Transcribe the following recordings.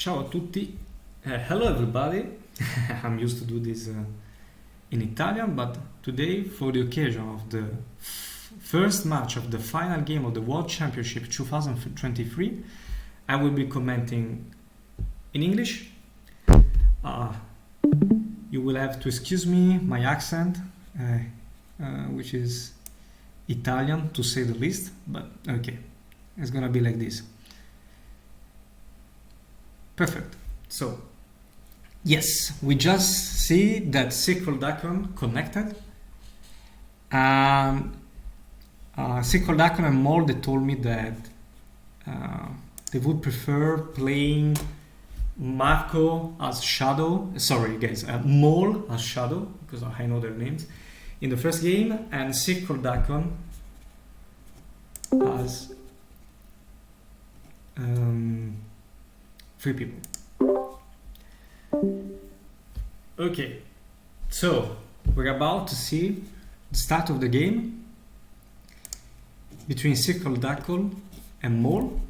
Ciao a tutti. Hello everybody. I'm used to do this in Italian, but today, for the occasion of the first match of the final game of the World Championship 2023, I will be commenting in English. You will have to excuse me my accent, which is Italian to say the least, but okay, it's gonna be like this. Perfect. So, yes, we just see that CircleDakkon connected. CircleDakkon and Molde told me that they would prefer playing Marco as Shadow. Sorry, guys, Mole as Shadow, because I know their names, in the first game, and CircleDakkon as three people. Okay, so we're about to see the start of the game between CircleDakkon and Mole.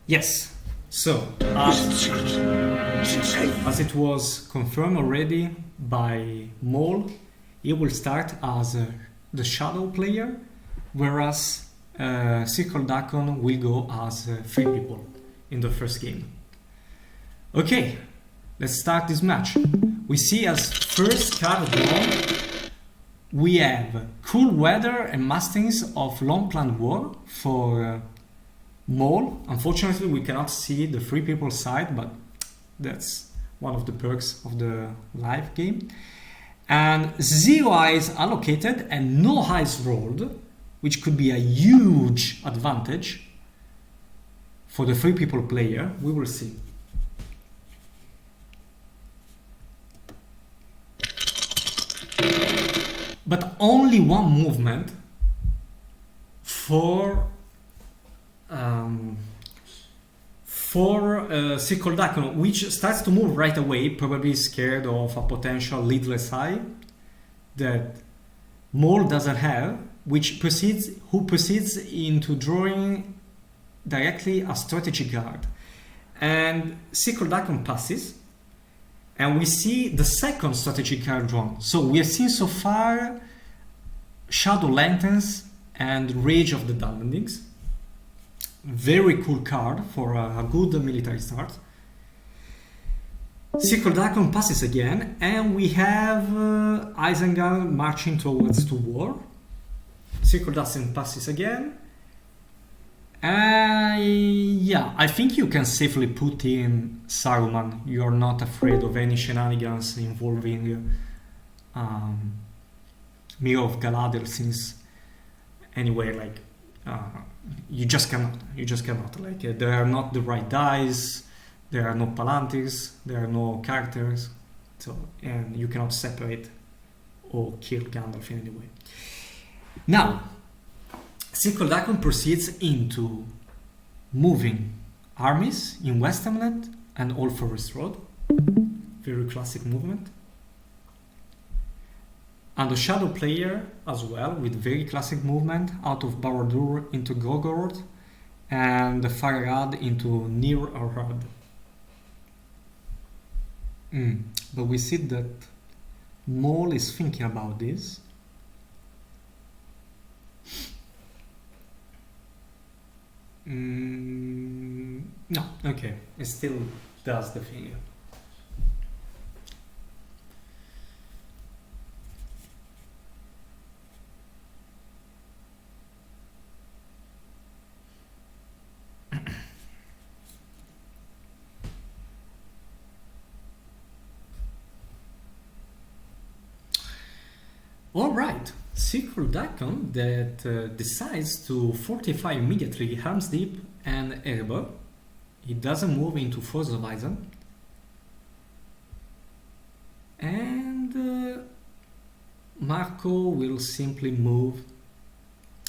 Yes, so as it was confirmed already by Mole, he will start as the Shadow player, whereas CircleDakkon will go as three people in the first game. Okay, let's start this match. We see as first card drawn, we have Cool Weather and Mustangs of Long Planned War for Mole. Unfortunately, we cannot see the three people side, but that's one of the perks of the live game. And 0 eyes allocated and no eyes rolled, which could be a huge advantage for the three people player. We will see. But only one movement for CircleDakkon, which starts to move right away, probably scared of a potential leadless eye that Mole doesn't have, which proceeds into drawing directly a strategy card. And CircleDakkon passes, and we see the second strategy card drawn. So we have seen so far Shadow Lanterns and Rage of the Dunlendings. Very cool card for a good military start. CircleDakkon passes again, and we have Isengard marching towards to war. CircleDakkon passes again. Yeah, I think you can safely put in Saruman. You're not afraid of any shenanigans involving Mirror of Galadriel, since anyway, like you just cannot. Like there are not the right dice, there are no Palantirs, there are no characters, so and you cannot separate or kill Gandalf in any way. Now, CircleDakkon proceeds into moving armies in Westernland and Old Forest Road. Very classic movement. And the Shadow player as well, with very classic movement out of Barad-dûr into Gorgoroth and the Farad into Nir Arad. But we see that Mole is thinking about this. No, okay, it still does the thing. All right, CircleDakkon that decides to fortify immediately Helm's Deep and Erebor. He doesn't move into Force of Eisen. And Marco will simply move.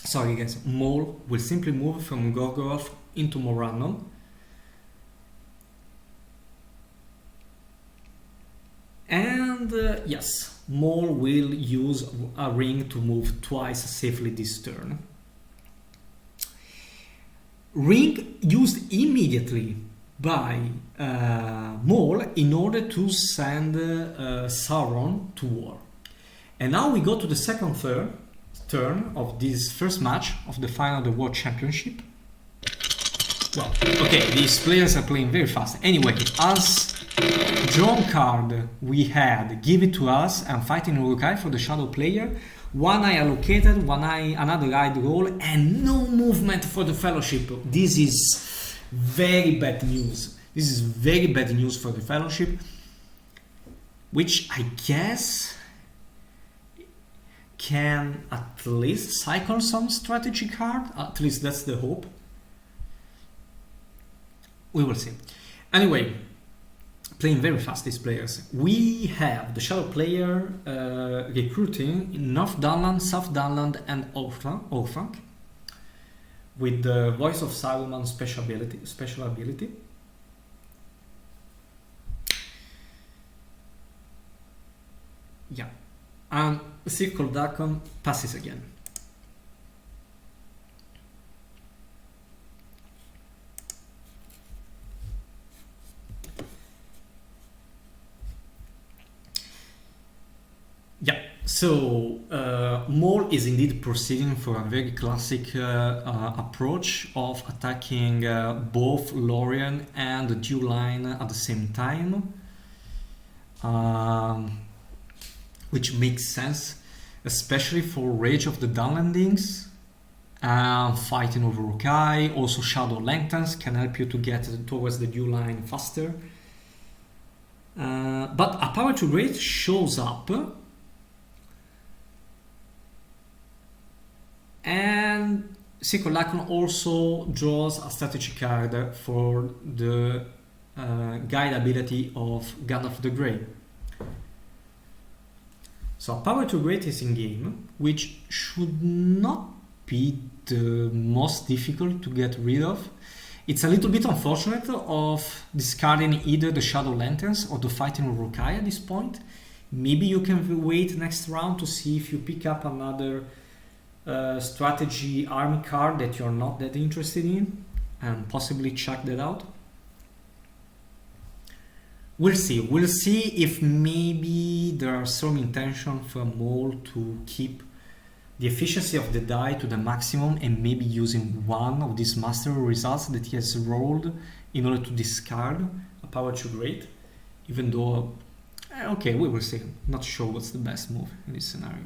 Sorry guys, Mole will simply move from Gorgoroth into Morannon. And yes, Mole will use a ring to move twice safely this turn. ring used immediately by Maul in order to send Sauron to war. And now we go to the second turn of this first match of the final of the World Championship. Well, okay, these players are playing very fast. Anyway, as drawn card we had Give It To Us and Fighting Urukai for the Shadow player, one eye allocated, one eye another eye roll, and no movement for the Fellowship. This is very bad news. This is very bad news for the Fellowship, which I guess can at least cycle some strategy card. At least that's the hope. We will see. Anyway, playing very fast these players. We have the Shadow player recruiting in North Dunland, South Dunland and Orthanc with the Voice of Saruman special ability. Yeah. And CircleDakkon passes again. Yeah, so Maul is indeed proceeding for a very classic approach of attacking both Lorien and the Dew Line at the same time, which makes sense, especially for Rage of the Dunlandings, fighting over Urukai. Also Shadow Lengthens can help you to get towards the Dew Line faster. But a Power to Great shows up, and CircleDakkon also draws a strategy card for the guide ability of Gandalf the Grey. So Power to Great is in game, which should not be the most difficult to get rid of. It's a little bit unfortunate of discarding either the Shadow Lanterns or the Fighting Urukai at this point. Maybe you can wait next round to see if you pick up another strategy army card that you're not that interested in and possibly check that out. We'll see. We'll see if maybe there are some intention from Maul to keep the efficiency of the die to the maximum and maybe using one of these master results that he has rolled in order to discard a Power to Great, even though okay, we will see. Not sure what's the best move in this scenario.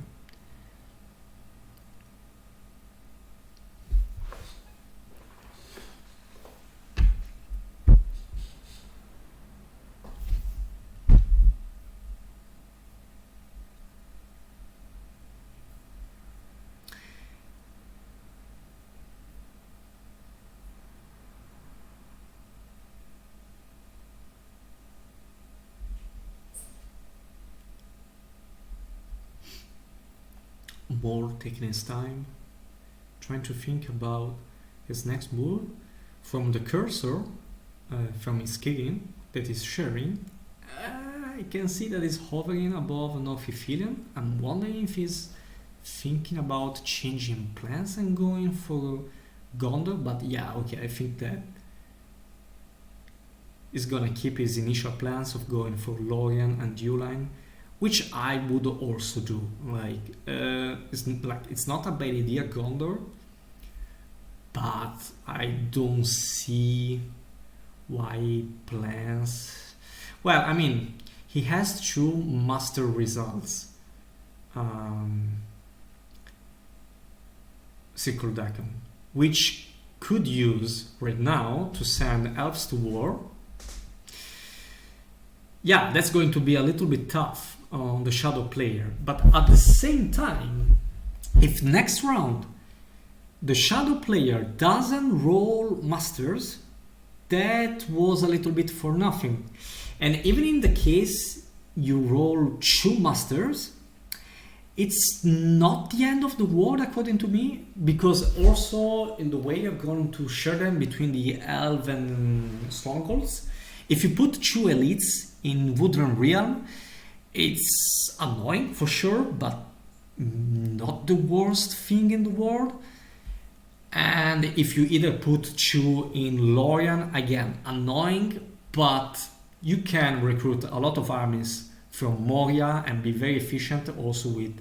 Maul taking his time, trying to think about his next move. From the cursor, from his kicking that is sharing, I can see that he's hovering above North Ithilien. I'm wondering if he's thinking about changing plans and going for Gondor, but yeah, okay, I think that he's gonna keep his initial plans of going for Lorien and Dew Line, which I would also do. It's not a bad idea, Gondor, but I don't see why he plans. Well, I mean, he has two master results. CircleDakkon, which could use right now to send elves to war. Yeah, that's going to be a little bit tough on the Shadow player, but at the same time, if next round the Shadow player doesn't roll masters, that was a little bit for nothing. And even in the case you roll two masters, it's not the end of the world according to me, because also in the way you're going to share them between the elf and strongholds, if you put two elites in Woodland Realm, it's annoying for sure, but not the worst thing in the world. And if you either put 2 in Lorien, again, annoying, but you can recruit a lot of armies from Moria and be very efficient also with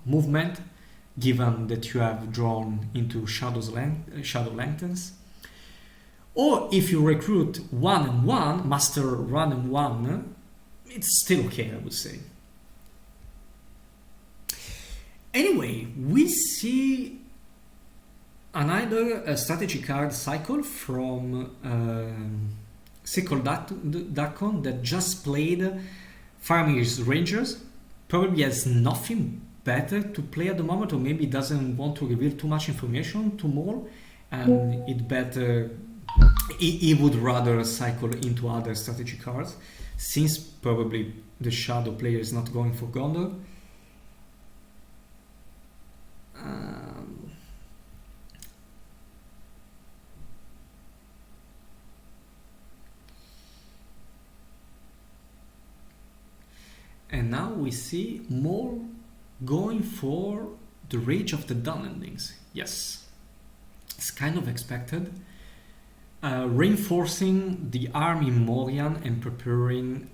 movement, given that you have drawn into Shadow Lanterns. Or if you recruit 1 and 1, Master 1 and 1, it's still okay, I would say. Anyway, we see another strategy card cycle from CircleDakkon that just played Faramir's Rangers. Probably has nothing better to play at the moment, or maybe doesn't want to reveal too much information to Maul, and he would rather cycle into other strategy cards, since probably the Shadow player is not going for Gondor. And now we see Maul going for the Rage of the Dunlendings. Yes, it's kind of expected. Reinforcing the army in Morian and preparing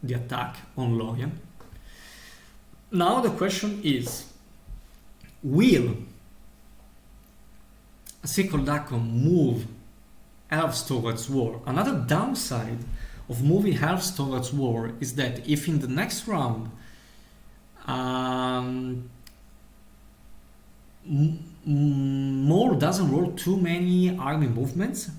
the attack on Lorien. Now the question is, will CircleDakkon move elves towards war? Another downside of moving elves towards war is that if in the next round Maul doesn't roll too many army movements,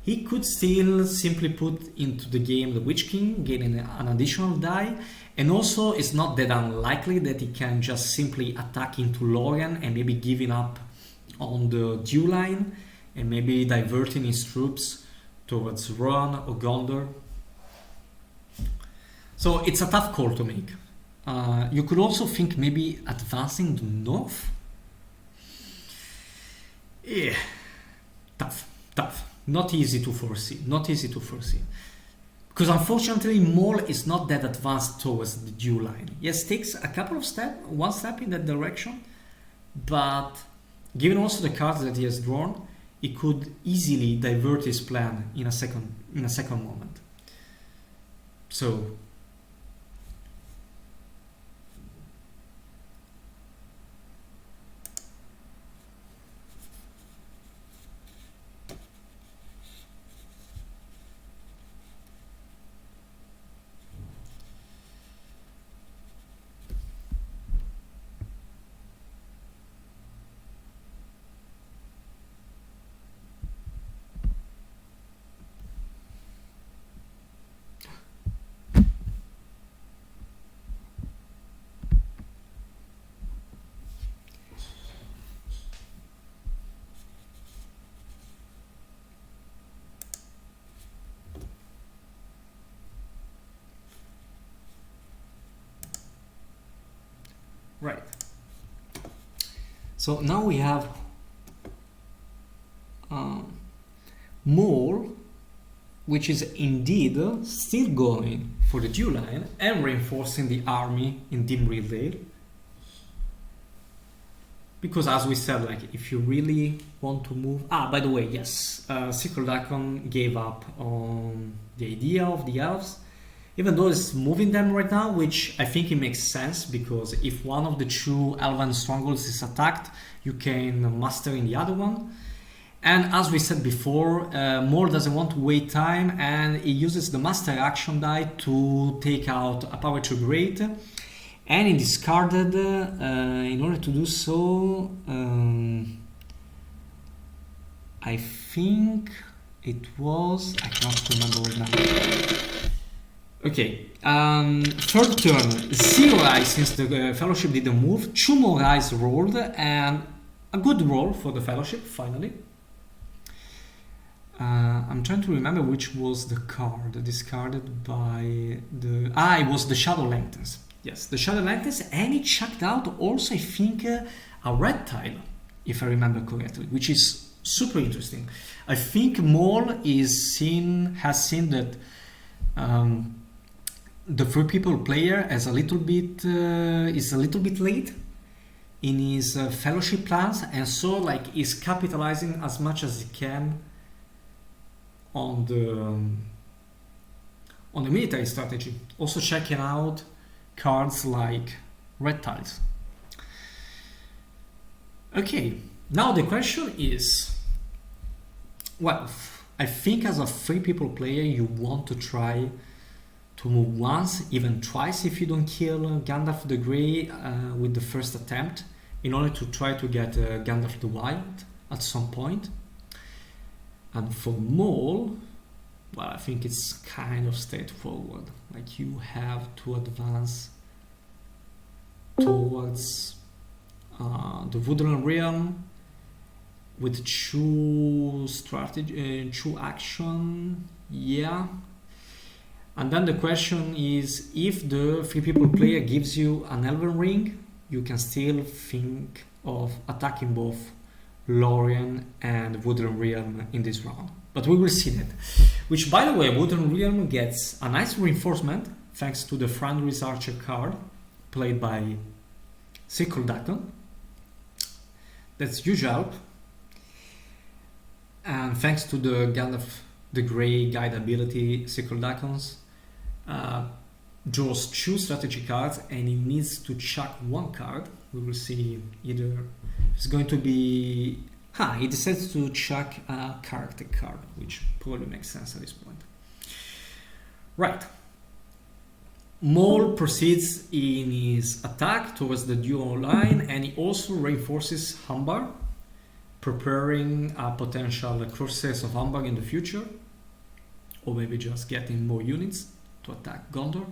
he could still simply put into the game the Witch King, gaining an additional die, and also it's not that unlikely that he can just simply attack into Lorien and maybe giving up on the Dew line and maybe diverting his troops towards Rohan or Gondor. So it's a tough call to make. You could also think maybe advancing the north. Yeah, tough. Not easy to foresee. Because unfortunately, Maul is not that advanced towards the Dew line. Yes, takes a couple of one step in that direction, but given also the cards that he has drawn, he could easily divert his plan in a second moment. So right. So now we have Maul, which is indeed still going for the Dew line and reinforcing the army in Dim Realdale. Because as we said, like, if you really want to move... by the way, yes, CircleDakkon gave up on the idea of the elves, even though it's moving them right now, which I think it makes sense, because if one of the 2 Elven strongholds is attacked, you can master in the other one. And as we said before, Maul doesn't want to wait time, and he uses the master action die to take out a power 2 great, and he discarded, in order to do so, I think it was, I can't remember right now. Okay, third turn, 0 eyes since the Fellowship didn't move, 2 more eyes rolled, and a good roll for the Fellowship, finally. I'm trying to remember which was the card discarded by the... it was the Shadow Lanterns. Yes, the Shadow Lanterns, and it chucked out also, I think, a red tile, if I remember correctly, which is super interesting. I think Maul has seen that the Free People player is a little bit late in his fellowship plans, and so like is capitalizing as much as he can on the military strategy. Also checking out cards like red tiles. Okay, now the question is, well, I think as a 3 people player you want to try to move once, even twice if you don't kill Gandalf the Grey with the first attempt, in order to try to get Gandalf the White at some point. And for Maul, well, I think it's kind of straightforward. Like you have to advance towards the Woodland Realm with 2 strategy, 2 action, yeah. And then the question is, if the 3 people player gives you an Elven Ring, you can still think of attacking both Lorien and Woodland Realm in this round. But we will see that. Which, by the way, Woodland Realm gets a nice reinforcement thanks to the Thranduil's Archer card played by CircleDakkon. That's huge help. And thanks to the Gandalf the Grey guide ability, CircleDakkons draws 2 strategy cards and he needs to chuck 1 card. We will see either it's going to be... he decides to chuck a character card, which probably makes sense at this point. Right. Maul proceeds in his attack towards the duo line, and he also reinforces Humbar, preparing a potential Corsairs of Humbar in the future, or maybe just getting more units to attack Gondor.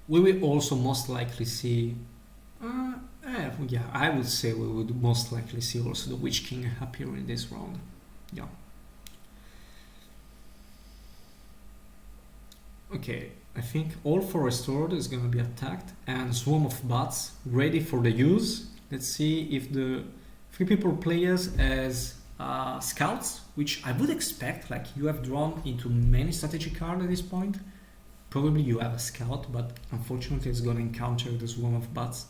We will also most likely see, yeah, I would say we would most likely see also the Witch King appear in this round. Yeah. Okay, I think all Forest Road is going to be attacked and Swarm of Bats ready for the use. Let's see if the 3 people players as scouts, which I would expect, like you have drawn into many strategy cards at this point. Probably you have a scout, but unfortunately it's going to encounter the Swarm of Bats.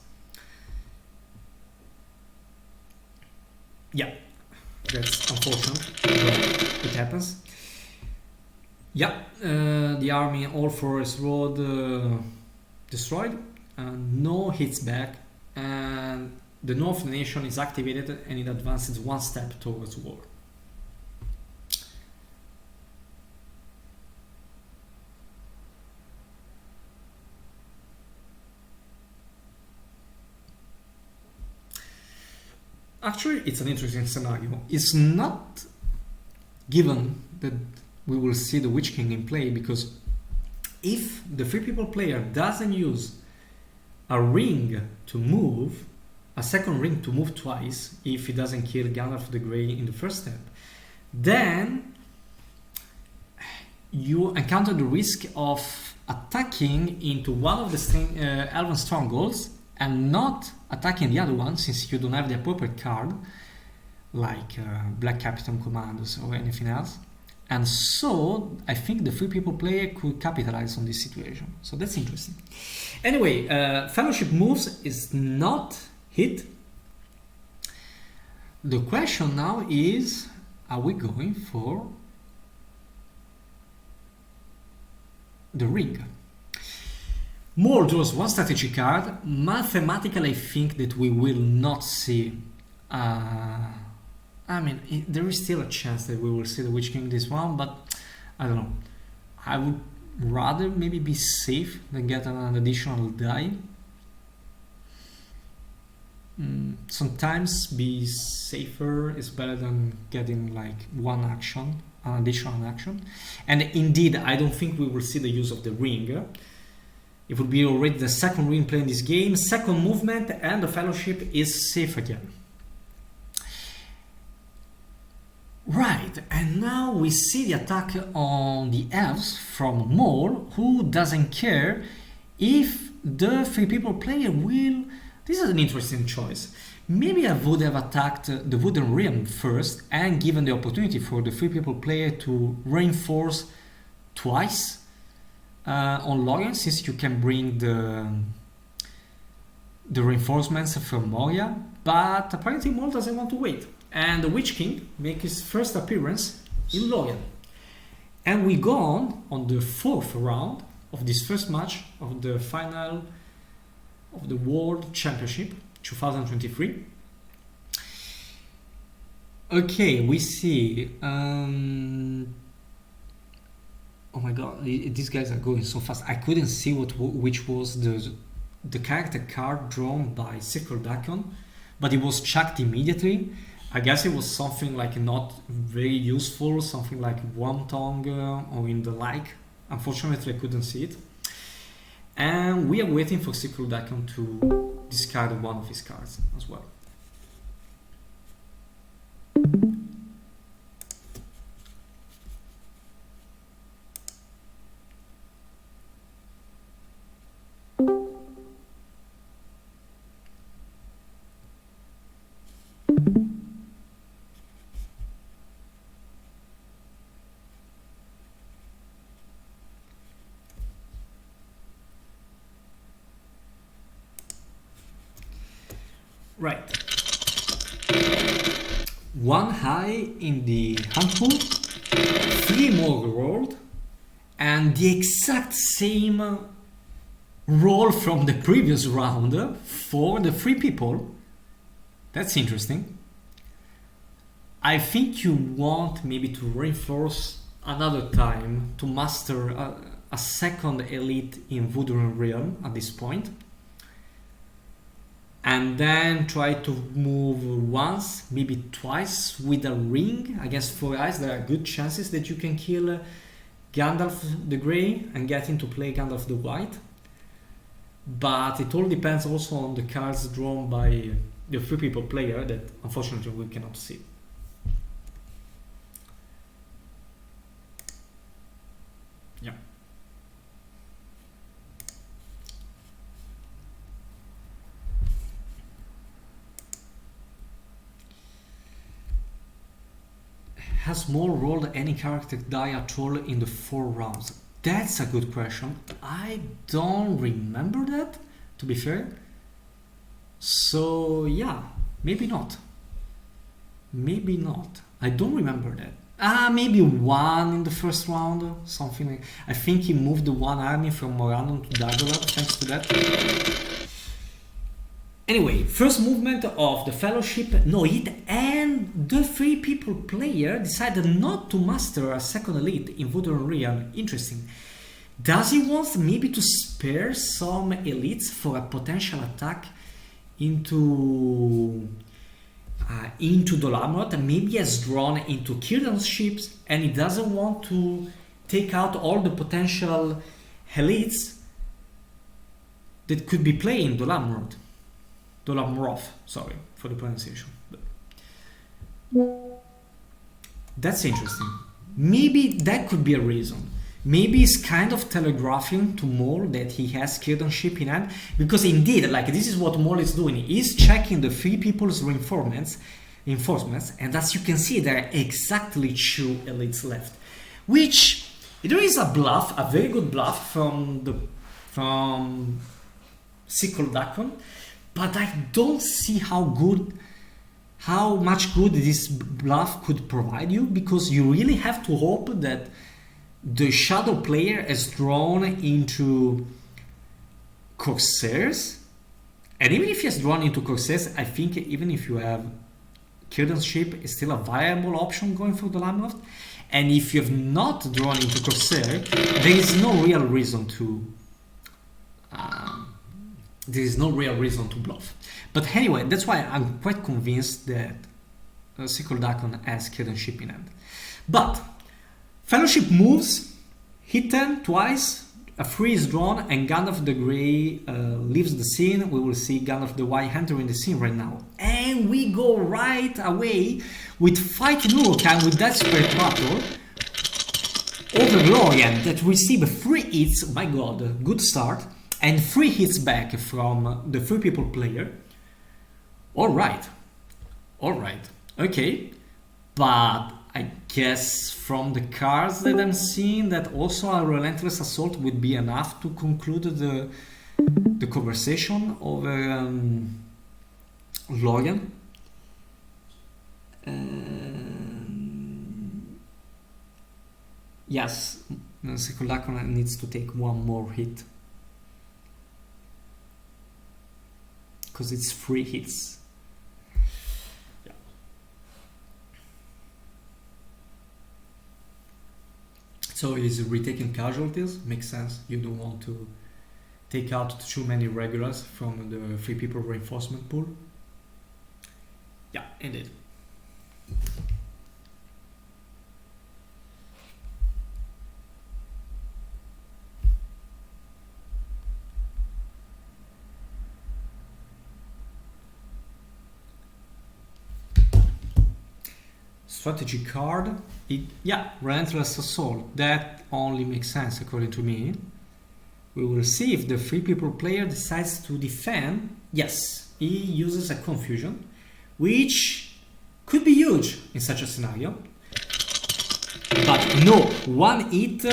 Yeah, that's unfortunate, but it happens. Yeah, the army all Forest Road destroyed, no hits back, and the North Nation is activated and it advances 1 step towards war. Actually, it's an interesting scenario. It's not given that we will see the Witch King in play, because if the 3 people player doesn't use a ring to move, a second ring to move twice, if he doesn't kill Gandalf the Grey in the first step, then you encounter the risk of attacking into one of the Elven Strongholds and not attacking the other one, since you don't have the appropriate card, like Black Captain Commandos or anything else. And so I think the 3 people player could capitalize on this situation. So that's interesting. Anyway, Fellowship moves is not hit. The question now is, are we going for the ring? Maul draws 1 strategy card. Mathematically, I think that we will not see... I mean, there is still a chance that we will see the Witch King this round, but I don't know. I would rather maybe be safe than get an additional die. Sometimes be safer is better than getting like an additional action. And indeed, I don't think we will see the use of the ring. It would be already the second ring play in this game, second movement, and the Fellowship is safe again. Right, and now we see the attack on the elves from Maul, who doesn't care if the 3 people player will... This is an interesting choice. Maybe I would have attacked the Wooden Realm first and given the opportunity for the 3 people player to reinforce twice on Lorien, since you can bring the reinforcements from Moria, but apparently Mol doesn't want to wait. And the Witch King makes his first appearance in Lorien. And we go on the 4th round of this first match of the final of the World Championship 2023. Okay, we see. Oh my god, these guys are going so fast. I couldn't see which was the character card drawn by CircleDakkon, but it was chucked immediately. I guess it was something like not very useful, something like Wormtongue or in the like. Unfortunately, I couldn't see it. And we are waiting for CircleDakkon to discard one of his cards as well. Right. One high in the hand pool, 3 more rolled, and the exact same roll from the previous round for the 3 people. That's interesting. I think you want maybe to reinforce another time to master a second elite in Voodoo Realm at this point. And then try to move once, maybe twice with a ring. I guess 4 eyes, there are good chances that you can kill Gandalf the Grey and get into play Gandalf the White. But it all depends also on the cards drawn by the 3 people player that unfortunately we cannot see. Yeah. Has Maul rolled any character die at all in the 4 rounds? That's a good question. I don't remember that, to be fair. So yeah, maybe not. Maybe not. I don't remember that. Maybe 1 in the first round, something like. I think he moved the 1 army from Morannon to Dagobah, thanks to that. Anyway, first movement of the Fellowship, no hit, and the 3 people player decided not to master a second elite in Voodoo Realm. Interesting. Does he want maybe to spare some elites for a potential attack into Dolamrot, and maybe has drawn into Círdan's ships, and he doesn't want to take out all the potential elites that could be playing Dolamrot. Dolamroth, sorry for the pronunciation. That's interesting. Maybe that could be a reason. Maybe he's kind of telegraphing to Maul that he has Círdan's ship in hand, because indeed, like, this is what Maul is doing. He's checking the 3 people's reinforcements, and as you can see, there are exactly 2 elites left. Which, there is a bluff, a very good bluff from CircleDakkon, but I don't see how much good this bluff could provide you, because you really have to hope that the Shadow player is drawn into Corsairs, and even if he has drawn into Corsairs, I think even if you have Círdan's ship, is still a viable option going for the Dolamroth. And if you have not drawn into Corsair, there is no real reason to bluff. But anyway, that's why I'm quite convinced that CircleDakkon has Círdan's ship in hand. But Fellowship moves, hit 10 twice, a 3 is drawn, and Gandalf the Grey leaves the scene. We will see Gandalf the White entering the scene right now. And we go right away with Fight in Uruk-hai with Desperate Battle over Lorien that receive 3 hits, my god, good start, and 3 hits back from the 3 people player. Alright, okay, but I guess from the cards that I'm seeing that also a Relentless Assault would be enough to conclude the conversation over Logan. Yes, CircleDakkon needs to take one more hit because it's 3 hits. Yeah. So he's retaking casualties. Makes sense. You don't want to take out too many regulars from the 3 people reinforcement pool. Yeah, indeed. Strategy card. Relentless Assault. That only makes sense according to me. We will see if the 3 people player decides to defend. Yes, he uses a confusion, which could be huge in such a scenario. But no, one hit,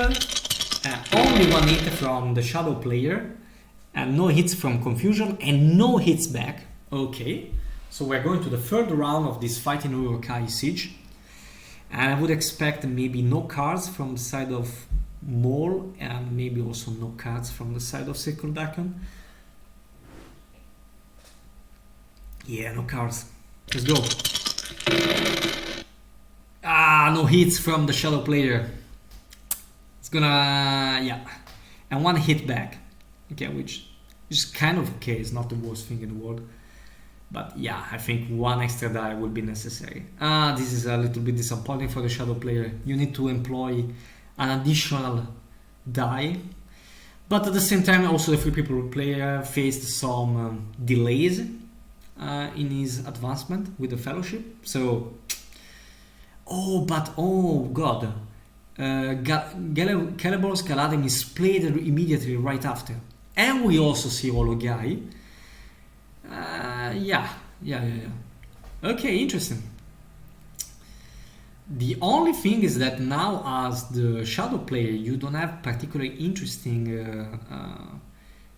only one hit from the shadow player, and no hits from confusion, and no hits back. Okay, so we're going to the third round of this fight in Urukai Siege. And I would expect maybe no cards from the side of Mole, and maybe also no cards from the side of CircleDakkon. Yeah, no cards. Let's go. No hits from the shadow player. It's gonna, and one hit back. Okay, which is kind of okay. It's not the worst thing in the world. But yeah, I think one extra die will be necessary. This is a little bit disappointing for the shadow player. You need to employ an additional die. But at the same time, also the 3 people player faced some delays in his advancement with the fellowship. So, oh god. Celebor's Caladem is played immediately right after. And we also see Ologai. Yeah. Okay, interesting. The only thing is that now, as the shadow player, you don't have particularly interesting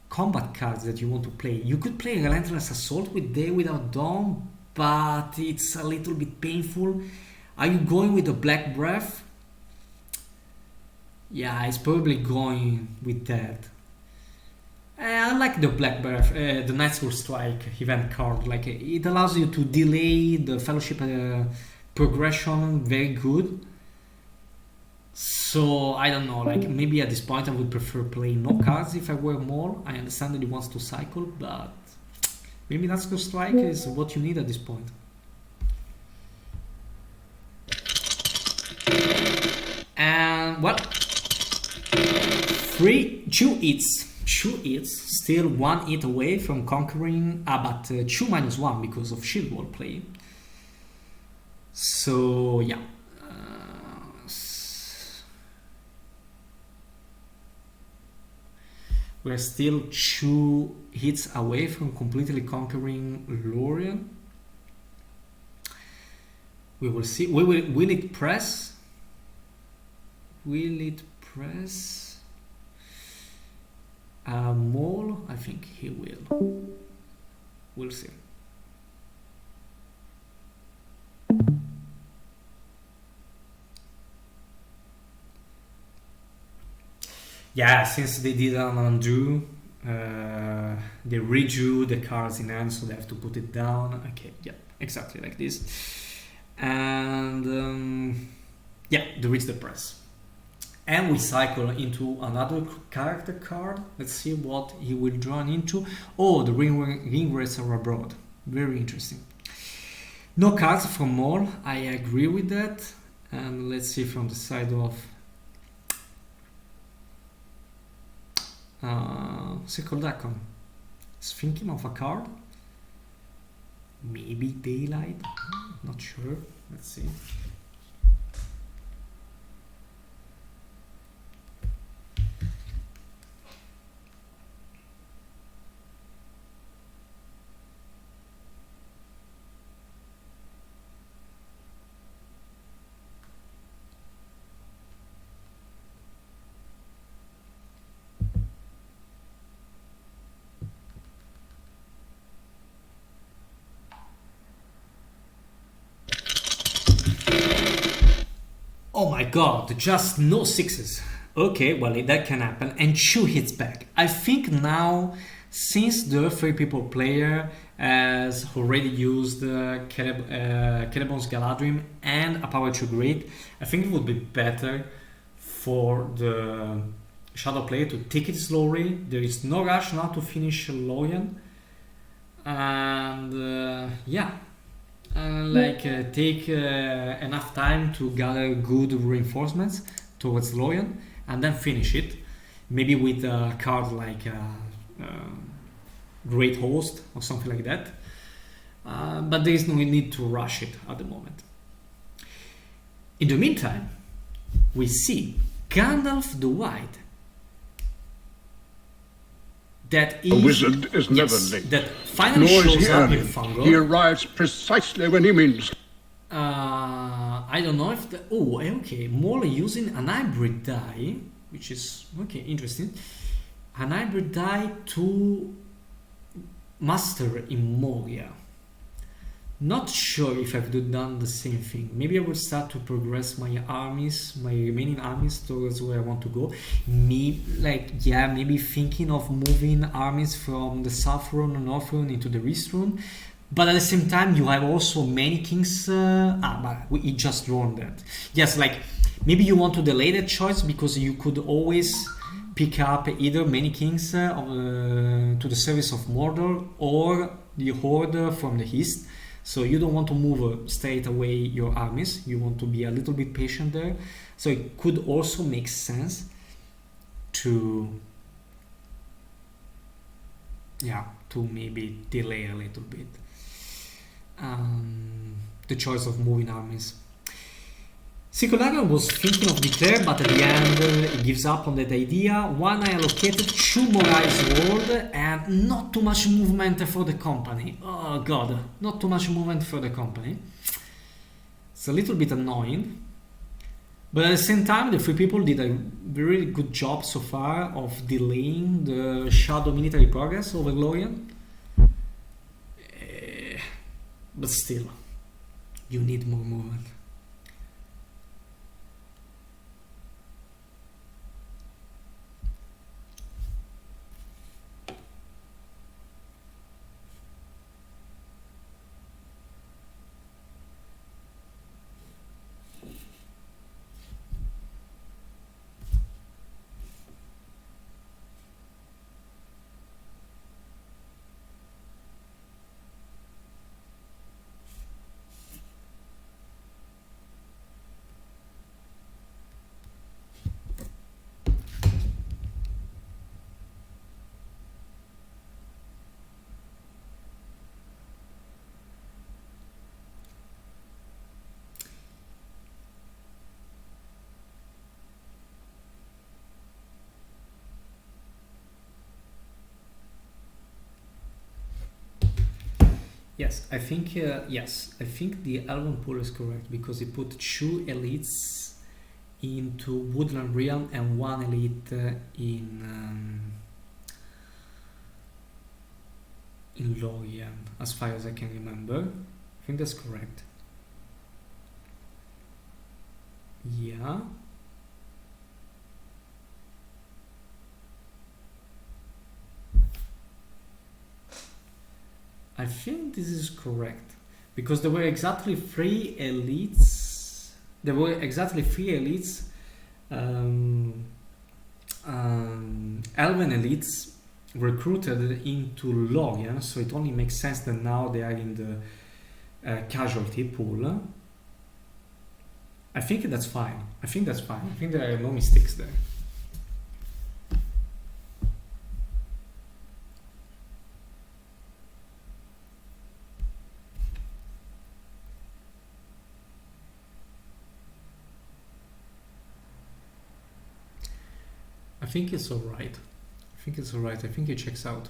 combat cards that you want to play. You could play Relentless Assault with Day Without Dawn, but it's a little bit painful. Are you going with the Black Breath? Yeah, it's probably going with that. I like the Black Breath, the Night School Strike event card. Like, it allows you to delay the fellowship progression very good. So I don't know, like maybe at this point I would prefer playing no cards if I were more. I understand that he wants to cycle, but maybe Night School Strike is what you need at this point. And what? 2 hits. 2 hits, still 1 hit away from conquering, but 2 -1 because of shield wall play. So yeah, we're still 2 hits away from completely conquering Lorien. We will see. Will it press? Will it press? Mole, I think he will. We'll see. Yeah, since they did an undo, they redrew the cards in hand, so they have to put it down. Okay, yeah, exactly like this. And they reach the press. And we cycle into another character card. Let's see what he will draw into. Oh, the Ringwraiths are abroad. Very interesting. No cards from Mole. I agree with that. And let's see from the side of CircleDakkon. Is thinking of a card. Maybe Daylight. Not sure. Let's see. Oh my god, just no sixes. Okay, well, that can happen. And 2 hits back. I think now, since the 3 people player has already used Celeborn's Galadrim and a power 2 great, I think it would be better for the shadow player to take it slowly. There is no rush now to finish Lorien. And take enough time to gather good reinforcements towards Lorien and then finish it, maybe with a card like Great Host or something like that, but there is no need to rush it at the moment. In the meantime, we see Gandalf the White. That is, a wizard is never late. That finally shows up in Fungal. He arrives precisely when he means. I don't know if the... Oh, okay. More using an hybrid die, which is... Okay, interesting. An hybrid die to master in Moria. Not sure if I've done the same thing. Maybe I will start to progress my armies, my remaining armies towards where I want to go. Maybe thinking of moving armies from the South Rune and North Rune into the East Rune. But at the same time, you have also many kings. But we just drawn that. Yes, maybe you want to delay that choice because you could always pick up either many kings to the service of Mordor or the Horde from the East. So you don't want to move straight away your armies. You want to be a little bit patient there. So it could also make sense to maybe delay a little bit the choice of moving armies. CircleDakkon was thinking of declare, but at the end he gives up on that idea. One I allocated 2 more Ice World and not too much movement for the company. Oh god, not too much movement for the company. It's a little bit annoying. But at the same time, the 3 people did a very good job so far of delaying the shadow military progress over Lorien. But still, you need more movement. Yes, I think the Elven pool is correct because he put 2 elites into Woodland Realm and 1 elite in Lorien, as far as I can remember. I think that's correct. Yeah. I think this is correct because there were exactly 3 elites. Elven elites recruited into Lorien, so it only makes sense that now they are in the casualty pool. I think that's fine. I think there are no mistakes there. I think it's alright. I think it checks out.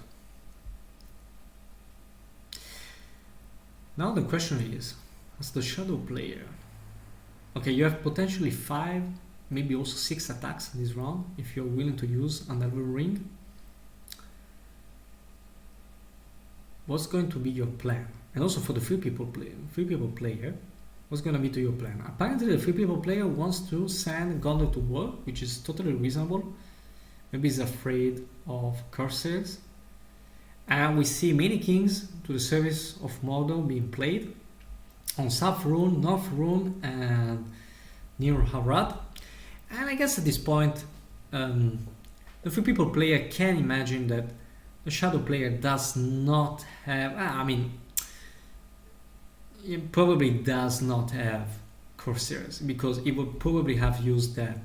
Now the question is, as the shadow player, okay, you have potentially 5, maybe also 6 attacks this round if you're willing to use an Elven Ring. What's going to be your plan? And also for the 3 people player, What's gonna be to your plan? Apparently the 3 people player wants to send Gondor to war, which is totally reasonable. Maybe he's afraid of Corsairs. And we see many kings to the service of Mordor being played on South Rune, North Rune, and near Harad. And I guess at this point, the 3 people player can imagine that the Shadow player does not have. He probably does not have Corsairs, because he would probably have used that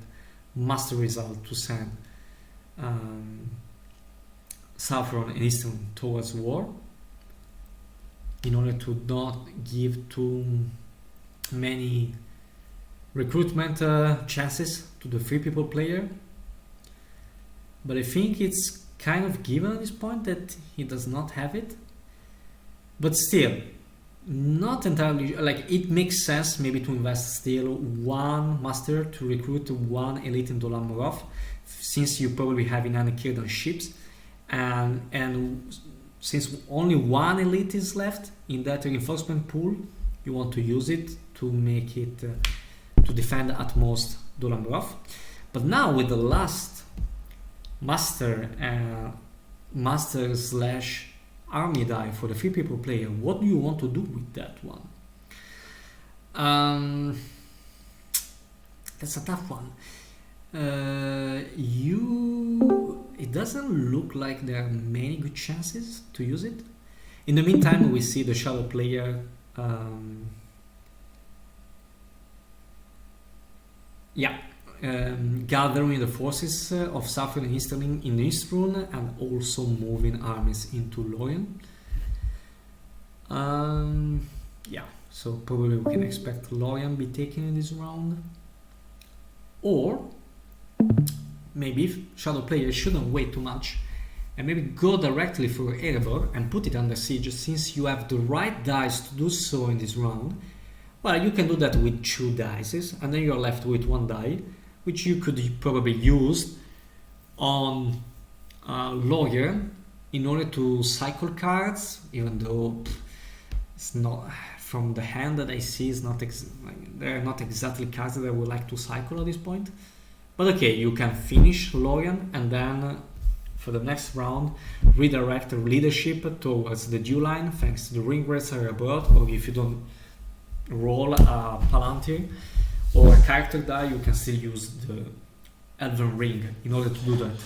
master result to send Southern and Eastern towards war, in order to not give too many recruitment chances to the 3 people player. But I think it's kind of given at this point that he does not have it. But still, not entirely, like, it makes sense maybe to invest still 1 master to recruit 1 elite in Dol Amroth, since you probably have in Kirdan ships, and since only 1 elite is left in that reinforcement pool, you want to use it to make it to defend at most Dol Amroth. But now with the last master slash army die for the 3 people player, what do you want to do with that one? That's a tough one. It doesn't look like there are many good chances to use it. In the meantime, we see the Shadow player gathering the forces of Southern and Eastern in East Rune, and also moving armies into Lorien. So probably we can expect Lorien be taken in this round. Or maybe Shadow player shouldn't wait too much and maybe go directly for Erebor and put it under siege, since you have the right dice to do so in this round. Well, you can do that with 2 dices, and then you're left with 1 die, which you could probably use on Lawyer in order to cycle cards, even though it's not, from the hand that I see, is not they're not exactly cards that I would like to cycle at this point. But okay, you can finish Lorien and then for the next round redirect the leadership towards the Dew line thanks to the Ringwraiths abroad, or if you don't roll a Palantir or a character die, you can still use the Elven Ring in order to do that.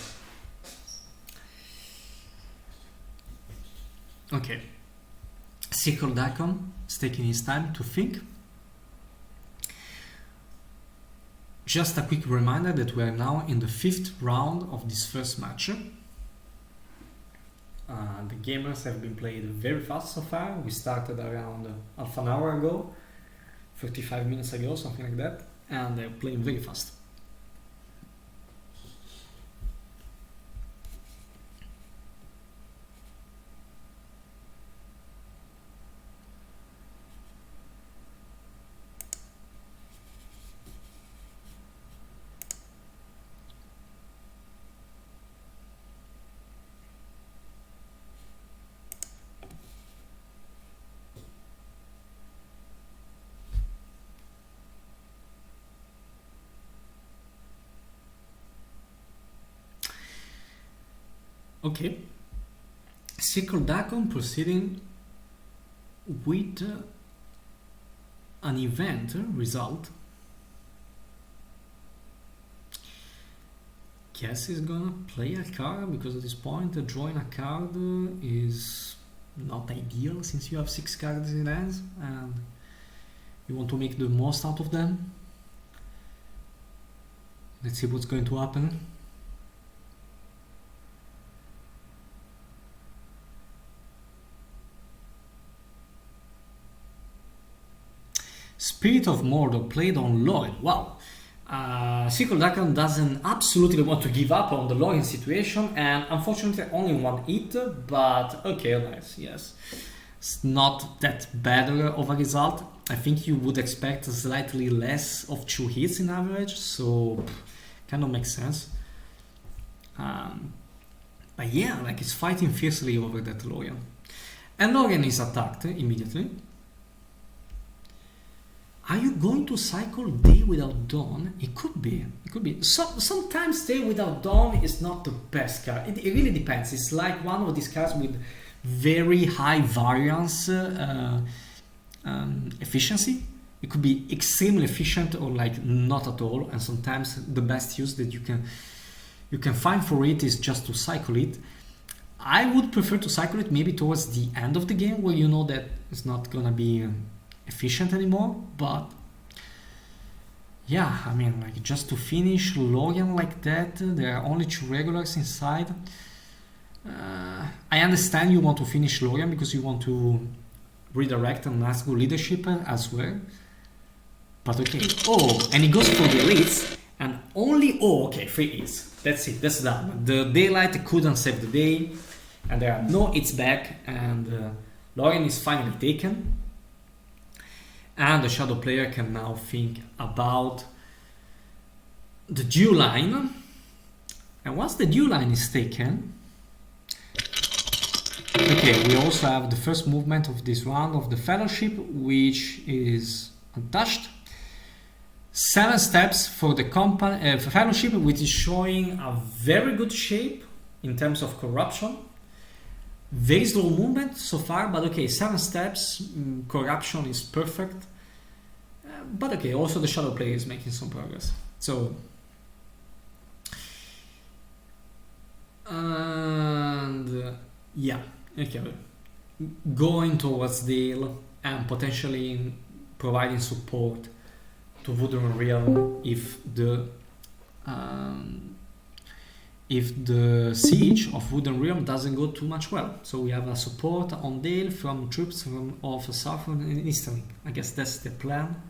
Okay, CircleDakkon is taking his time to think. Just a quick reminder that we are now in the 5th round of this first match. The gamers have been played very fast so far. We started around half an hour ago, 35 minutes ago, something like that, and they're playing very fast. Okay, CircleDakkon proceeding with an event result. Guess he's gonna play a card, because at this point drawing a card is not ideal, since you have 6 cards in hands and you want to make the most out of them. Let's see what's going to happen. Spirit of Mordor played on Lorien. Wow. CircleDakkon doesn't absolutely want to give up on the Lorien situation, and unfortunately only 1 hit, but okay, nice, yes. It's not that bad of a result. I think you would expect slightly less of 2 hits in average, so kind of makes sense. But yeah, like, it's fighting fiercely over that Lorien. And Lorien is attacked immediately. Are you going to cycle day without dawn? It could be. It could be. Sometimes day without dawn is not the best card. It really depends. It's like one of these cards with very high variance efficiency. It could be extremely efficient or like not at all. And sometimes the best use that you can find for it is just to cycle it. I would prefer to cycle it maybe towards the end of the game where you know that it's not gonna be efficient anymore. But yeah, I mean, like just to finish Lorian like that, there are only 2 regulars inside. I understand you want to finish Lorian because you want to redirect and ask good leadership as well. But okay, oh, and he goes for the elites and only, oh, okay, 3 hits. That's it, that's done. The daylight couldn't save the day and there are no hits back and Lorian is finally taken. And the shadow player can now think about the dew line. And once the dew line is taken, okay, we also have the first movement of this round of the fellowship, which is untouched. 7 steps for the fellowship, which is showing a very good shape in terms of corruption. Very slow movement so far, but okay, 7 steps, corruption is perfect. But okay, also the shadow player is making some progress. So, and yeah, okay, going towards Dale and potentially providing support to Voodoo Realm if the siege of Wooden Realm doesn't go too much well. So we have a support on Dale from troops of Southern and Eastern. I guess that's the plan.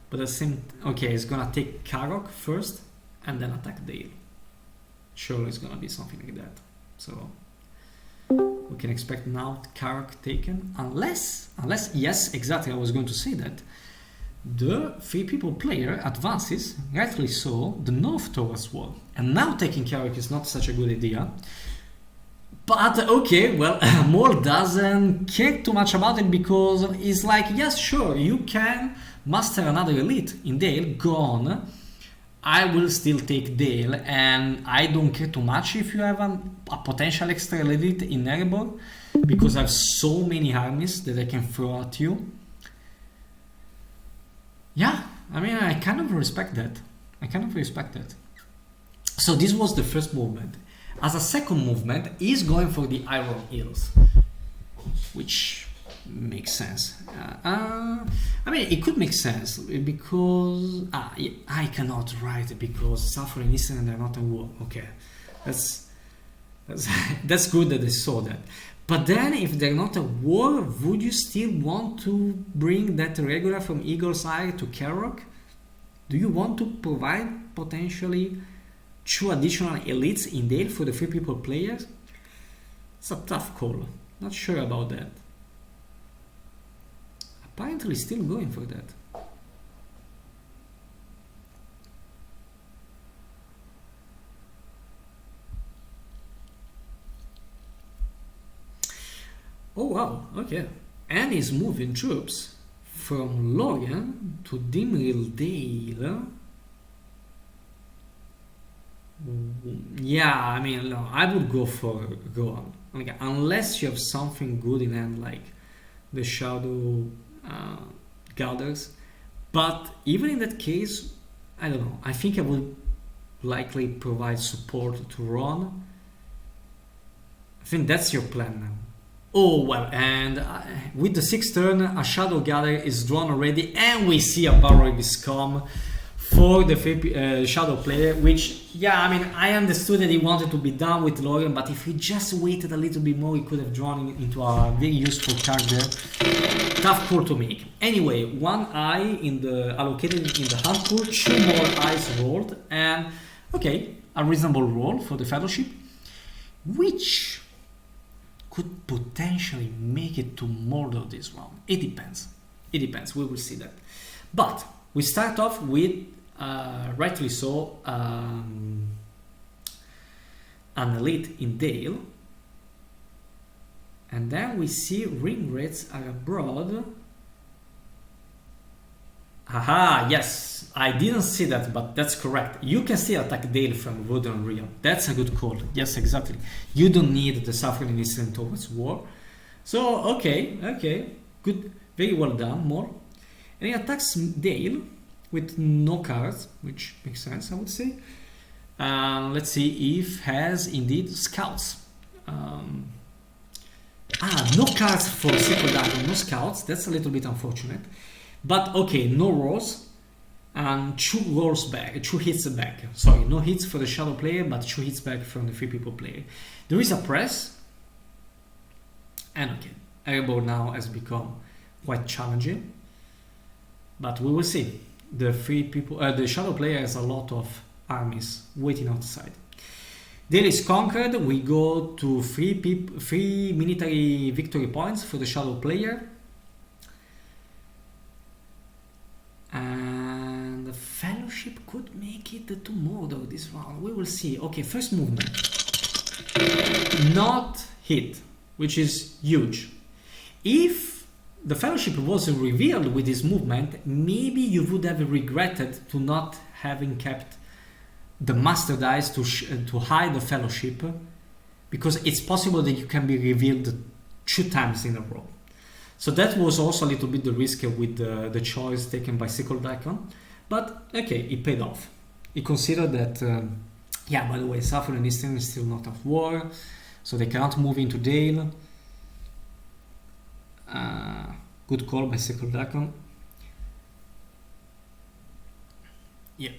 But the same, okay, it's gonna take Karok first and then attack Dale. Surely it's gonna be something like that. So we can expect now Karok taken, unless yes, exactly. I was going to say that the 3 people player advances, rightfully so, the north towards wall. And now taking Karok is not such a good idea. But okay, well, Maul doesn't care too much about it because it's like, yes, sure, you can master another elite in Dale, go on. I will still take Dale and I don't care too much if you have a potential extra elite in Erebor because I have so many armies that I can throw at you. Yeah, I mean, I kind of respect that. So this was the first movement. As a second movement, he's going for the Iron Hills, which makes sense. I mean, it could make sense because I cannot write because South and Eastern are not at war. Okay, that's good that they saw that. But then, if they're not at war, would you still want to bring that regular from Eagle's Eye to Karok? Do you want to provide potentially 2 additional elites in Dale for the 3 people players? It's a tough call. Not sure about that. Apparently still going for that. Oh wow, okay. And he's moving troops from Lorian to Dimril Dale. Yeah, I mean, no, I would go for Gohan. Like, unless you have something good in hand, like the Shadow Gathers. But even in that case, I don't know. I think I would likely provide support to Ron. I think that's your plan now. Oh well, and with the 6th turn, a Shadow Gather is drawn already, and we see a Barrow Scum for the Shadow player, which, yeah, I mean, I understood that he wanted to be done with Lorian, but if he just waited a little bit more, he could have drawn into a very useful card there. Tough call to make. Anyway, 1 eye allocated in the hunt pool, 2 more eyes rolled, and okay, a reasonable roll for the Fellowship, which could potentially make it to Mordor this round. It depends. We will see that. But we start off with, rightly so, an elite in Dale. And then we see ring rates are abroad. Haha, yes, I didn't see that, but that's correct. You can still attack Dale from Wooden Realm. That's a good call. Yes, exactly. You don't need the Suffering Instant towards war. So, okay. Good. Very well done, more. And he attacks Dale with no cards, which makes sense, I would say. Let's see if has indeed scouts. No cards for CircleDakkon, no scouts. That's a little bit unfortunate. But okay, no rolls and 2 rolls back, 2 hits back. Sorry, no hits for the shadow player, but 2 hits back from the 3 people player. There is a press, and okay, Airball now has become quite challenging. But we will see. The 3 people, the shadow player has a lot of armies waiting outside. Dale is conquered. We go to 3 military victory points for the shadow player. And the Fellowship could make it to Mordor this round. We will see. Okay, first movement. Not hit, which is huge. If the Fellowship was revealed with this movement, maybe you would have regretted to not having kept the Master Dice to hide the Fellowship, because it's possible that you can be revealed 2 times in a row. So that was also a little bit the risk with the choice taken by CircleDakkon. But okay, it paid off. He considered that, by the way, Southern and Eastern is still not at war, so they cannot move into Dale. Good call by CircleDakkon. Yeah.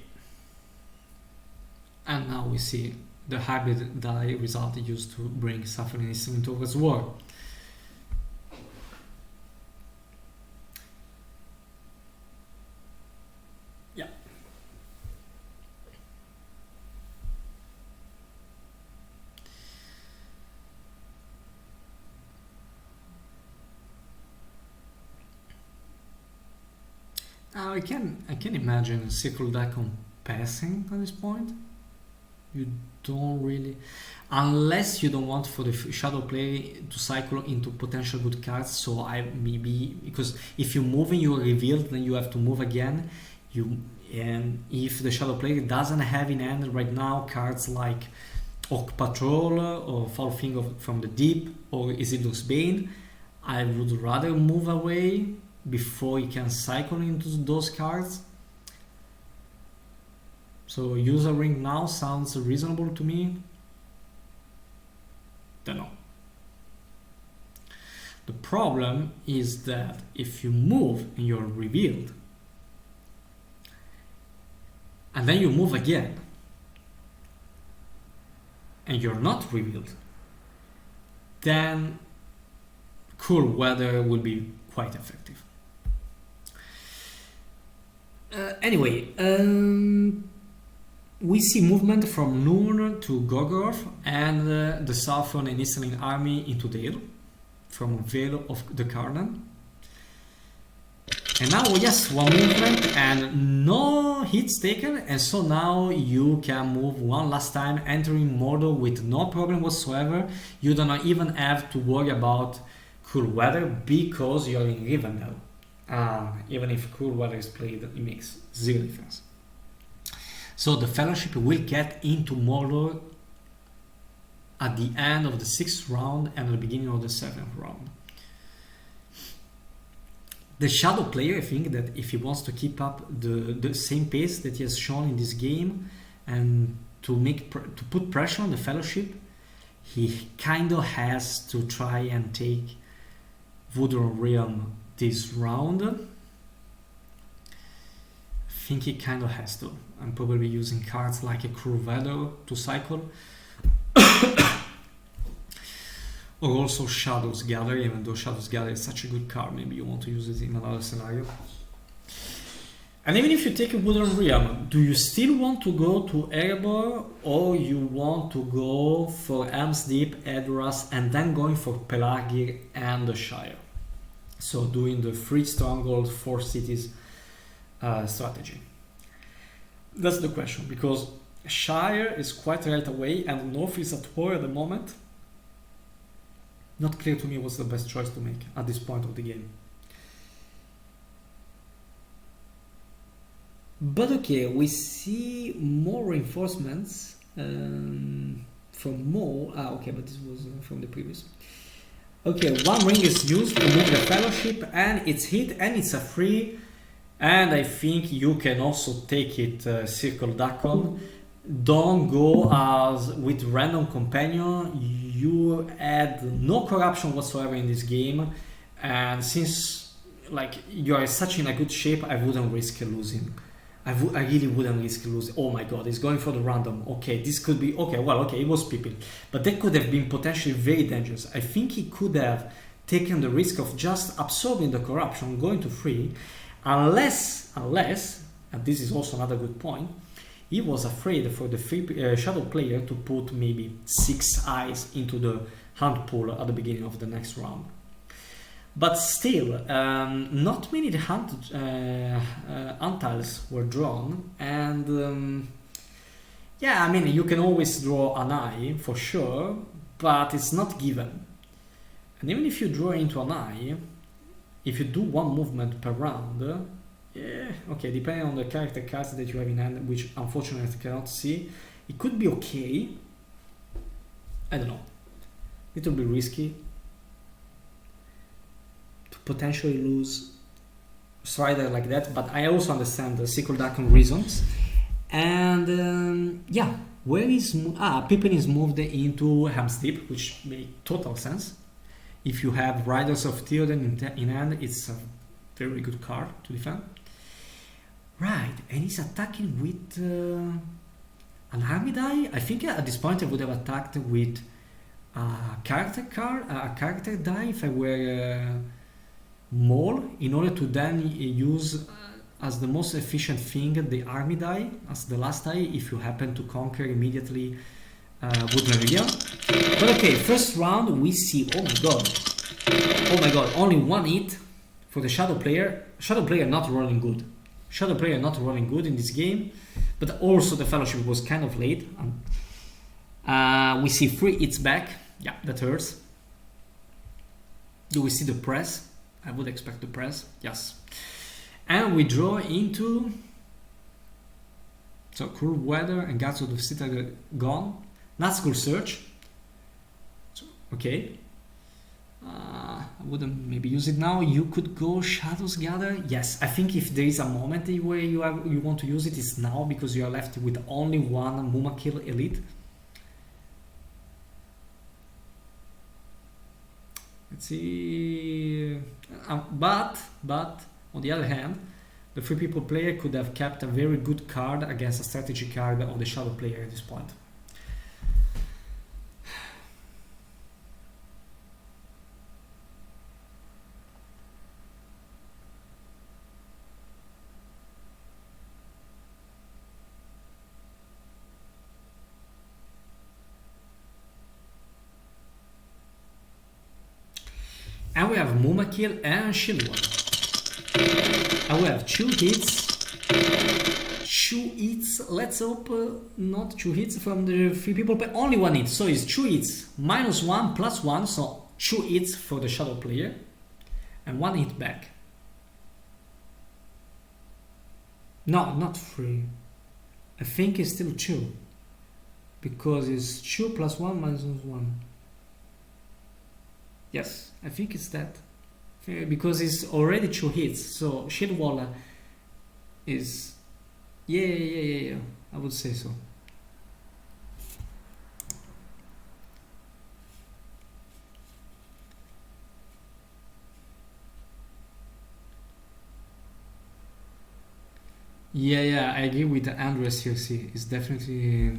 And now we see the hybrid die result used to bring Southern and Eastern towards war. I can imagine CircleDakkon passing at this point. You don't really, unless you don't want for the shadow player to cycle into potential good cards. So I maybe, because if you move and you are revealed, then you have to move again. And if the shadow player doesn't have in hand right now cards like Orc Patrol or Foul Finger from the Deep or Isildur's Bane, I would rather move away before you can cycle into those cards. So use a ring now sounds reasonable to me. Don't know. The problem is that if you move and you're revealed, and then you move again, and you're not revealed, then cool weather will be quite effective. Anyway, we see movement from Noon to Gorgoroth and the Southern and Eastern army into Dale from Vale of the Carnan. And now, yes, 1 movement and no hits taken, and so now you can move 1 last time, entering Mordor with no problem whatsoever. You don't even have to worry about cool weather because you're in Rivendell. Even if cool weather is played, it makes 0 difference. So the Fellowship will get into Molaro at the end of the 6th round and at the beginning of the 7th round. The Shadow player, I think that if he wants to keep up the same pace that he has shown in this game and to put pressure on the Fellowship, he kind of has to try and take Wooden Realm this round. I think he kind of has to. I'm probably using cards like a Curvado to cycle. Or also Shadows Gather, even though Shadows Gather is such a good card, maybe you want to use it in another scenario. And even if you take a Wooden Realm, do you still want to go to Erebor, or you want to go for Helm's Deep, Edoras, and then going for Pelargir and the Shire? So doing the 3 strongholds, 4 cities strategy. That's the question, because Shire is quite right away and North is at war at the moment. Not clear to me what's the best choice to make at this point of the game. But okay, we see more reinforcements from more. Okay, but this was from the previous. Okay, one ring is used to move the fellowship, and it's hit, and it's a free. And I think you can also take it, CircleDakkon. Don't go as with random companion. You add no corruption whatsoever in this game, and since like you are such in a good shape, I wouldn't risk losing. I really wouldn't risk losing. Oh my god, he's going for the random. Okay, this could be okay. Well, okay, it was people, but that could have been potentially very dangerous. I think he could have taken the risk of just absorbing the corruption, going to free, unless, and this is also another good point, he was afraid for the free shadow player to put maybe 6 eyes into the hand pool at the beginning of the next round. But still, not many hand tiles were drawn, and yeah, I mean, you can always draw an eye for sure, but it's not given. And even if you draw into an eye, if you do one movement per round, yeah, okay, depending on the character cards that you have in hand, which unfortunately I cannot see, it could be okay. I don't know. It will be risky to potentially lose Strider like that, but I also understand the CircleDakkon reasons. And yeah, where is Pippin is moved into Helm's Deep, which makes total sense. If you have Riders of Theoden in hand, it's a very good card to defend. Right, and he's attacking with an army die. I think at this point I would have attacked with a character die if I were Maul, in order to then use as the most efficient thing the army die as the last die if you happen to conquer immediately Wood Meridian. But okay, first round we see, oh my god, only one hit for the Shadow player. Shadow player not rolling good. Shadow player not rolling good in this game, but also the Fellowship was kind of late. We see 3 hits back. Yeah, that hurts. Do we see the press? I would expect the press, yes. And we draw into Cruel Weather and Guards of the Citadel gone. Nazgul Search. So, okay. I wouldn't maybe use it now. You could go Shadows Gather. Yes, I think if there is a moment where you want to use it, it's now, because you are left with only one Mumakil Elite. Let's see. But on the other hand, the Free People player could have kept a very good card against a strategy card of the Shadow player at this point. And we have Mumakil and Shilwell. And we have 2 hits. 2 hits. Let's hope not 2 hits from the Free People, but only 1 hit. So it's 2 hits, -1, +1. So 2 hits for the Shadow player. And 1 hit back. No, not 3. I think it's still 2. Because it's 2 + 1 -1. Yes, I think it's that. Because it's already 2 hits. So Shieldwall is... Yeah. I would say so. Yeah, I agree with Andres here. See, it's definitely...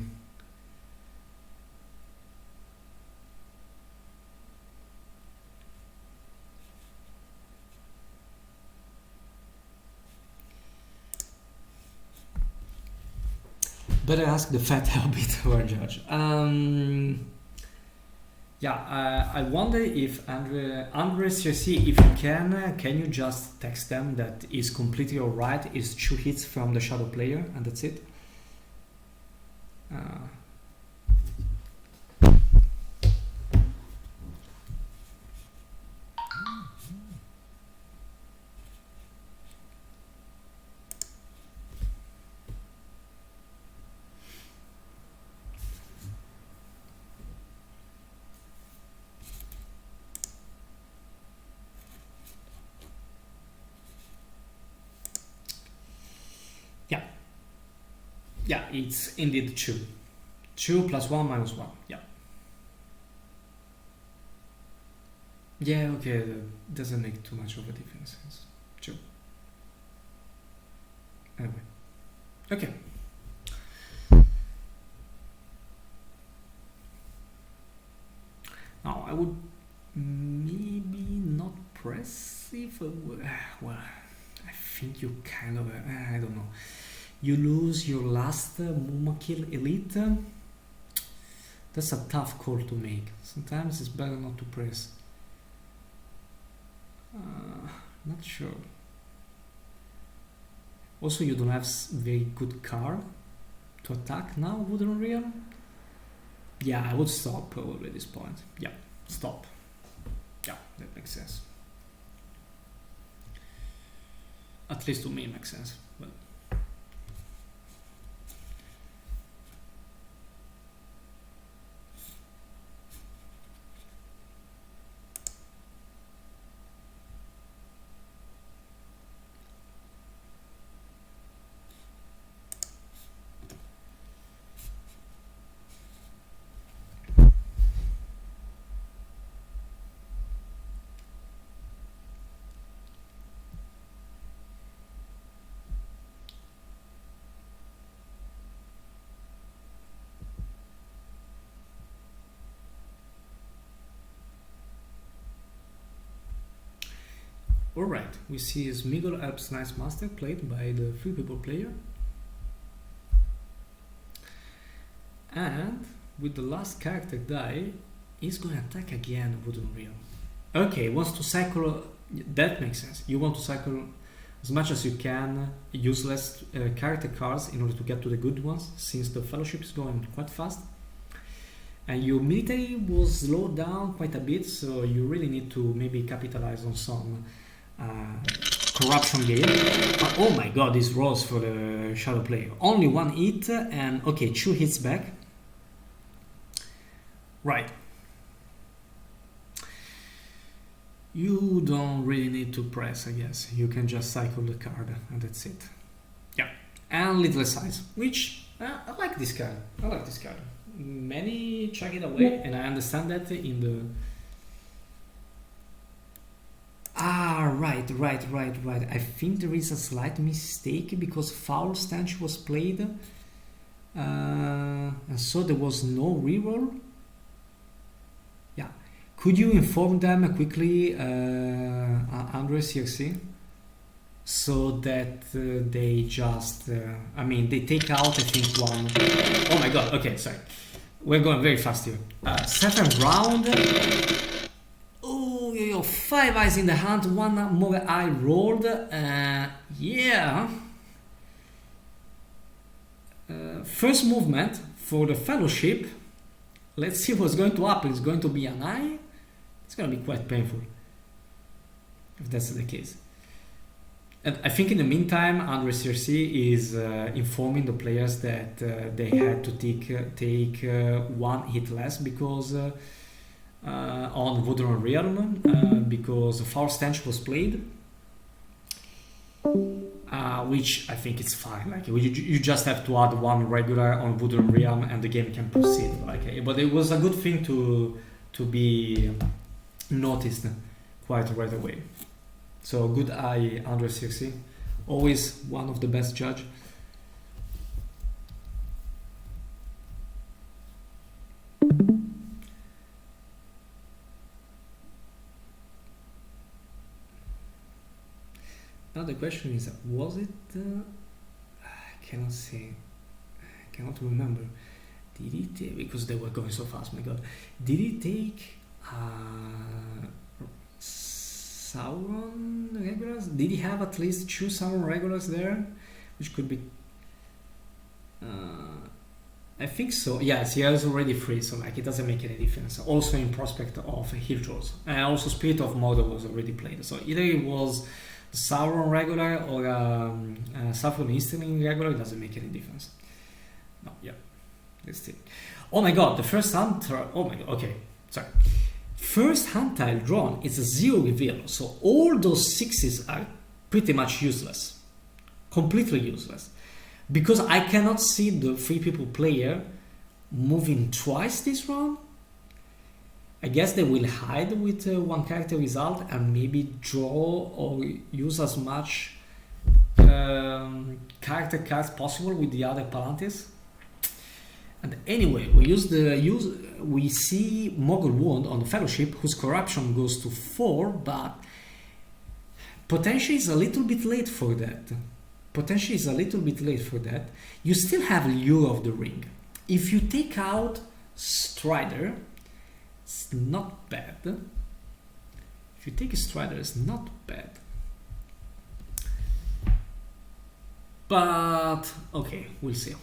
Better ask the fat Hobbit or judge. Yeah, I wonder if Andres, you see, if you can you just text them that is completely alright, is 2 hits from the Shadow player, and that's it. Yeah, it's indeed 2. 2 plus 1 minus 1. Yeah. Yeah, okay, that doesn't make too much of a difference. It's 2. Anyway. Okay. Now, I would maybe not press if I would. Well, I think you kind of. I don't know. You lose your last Mumakil Elite. That's a tough call to make. Sometimes it's better not to press. Not sure. Also, you don't have very good card to attack now, Wooden Realm. Yeah, I would stop probably at this point. Yeah, stop. Yeah, that makes sense. At least to me it makes sense. But alright, we see Smigol Alps Nice Master played by the 3 people player. And with the last character die, he's going to attack again Wooden Realm. Okay, wants to cycle. That makes sense. You want to cycle as much as you can useless character cards in order to get to the good ones, since the fellowship is going quite fast. And your military was slowed down quite a bit, so you really need to maybe capitalize on some corruption game. Oh my god, this rolls for the shadow player. Only 1 hit and okay, 2 hits back. Right. You don't really need to press, I guess. You can just cycle the card and that's it. Yeah. And Little Size, which I like this card. I like this card. Many chuck it away, and I understand that in the. Right. I think there is a slight mistake because Foul Stench was played, and so there was no reroll. Yeah, could you inform them quickly, Andre CRC, so that they just, I mean, they take out, I think, 1. Oh my god, okay, sorry. We're going very fast here. Second round. Oh, 5 eyes in the hand, 1 more eye rolled. Yeah. First movement for the fellowship. Let's see what's going to happen. It's going to be an eye. It's going to be quite painful if that's the case. And I think in the meantime, Andre CRC is informing the players that they had to take 1 hit less because on Wooden Realm because Foul Stench was played, which I think it's fine. Like you just have to add 1 regular on Wooden Realm and the game can proceed. Like, but it was a good thing to be noticed quite right away. So good eye, Andre CRC. Always one of the best judge. Now the question is, was it? I cannot say. I cannot remember. Did he take? Because they were going so fast. My God, did he take? Sauron regulars? Did he have at least 2 Sauron regulars there? Which could be... I think so. Yes, he has already 3, so like it doesn't make any difference. Also in prospect of Hill Trolls. And also Spirit of Mordor was already played. So either it was the Sauron regular or Saffron Easterling regular, it doesn't make any difference. No, yeah. Let's see. Oh my god, the first hunter... Oh my god, okay. Sorry. First hand tile drawn is a 0 reveal, so all those 6s are pretty much useless, completely useless. because I cannot see the 3 people player moving twice this round. I guess they will hide with 1 character result and maybe draw or use as much character cards possible with the other Palantis. And anyway, we see Mogul Wound on the Fellowship, whose corruption goes to 4, but potentially is a little bit late for that. You still have Lure of the Ring. If you take out Strider, it's not bad. If you take a Strider, it's not bad. But okay, we'll see.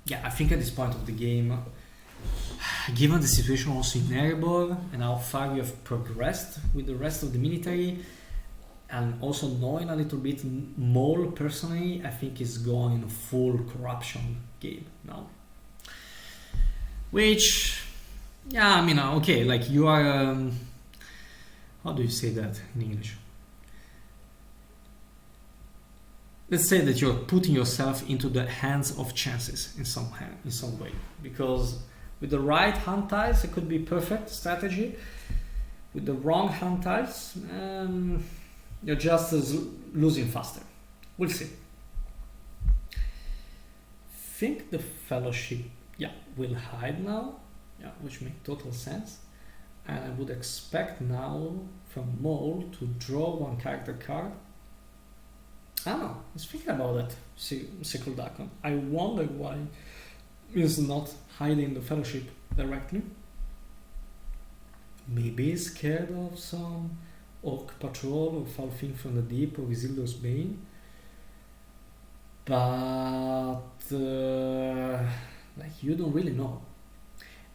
Yeah, I think at this point of the game, given the situation also in Erebor and how far we have progressed with the rest of the military, and also knowing a little bit Mole personally, I think is going full corruption game now. Which, yeah, I mean, okay, like you are, how do you say that in English? Let's say that you're putting yourself into the hands of chances in some way, because with the right hand tiles it could be perfect strategy. With the wrong hand tiles, you're just losing faster. We'll see. Think the Fellowship, yeah, will hide now, yeah, which makes total sense. And I would expect now from Mole to draw 1 character card. I don't know, I was thinking about that, CircleDakkon. I wonder why he's not hiding the Fellowship directly. Maybe he's scared of some Orc Patrol or Foul Thing from the Deep or Isildur's Bane. But like, you don't really know.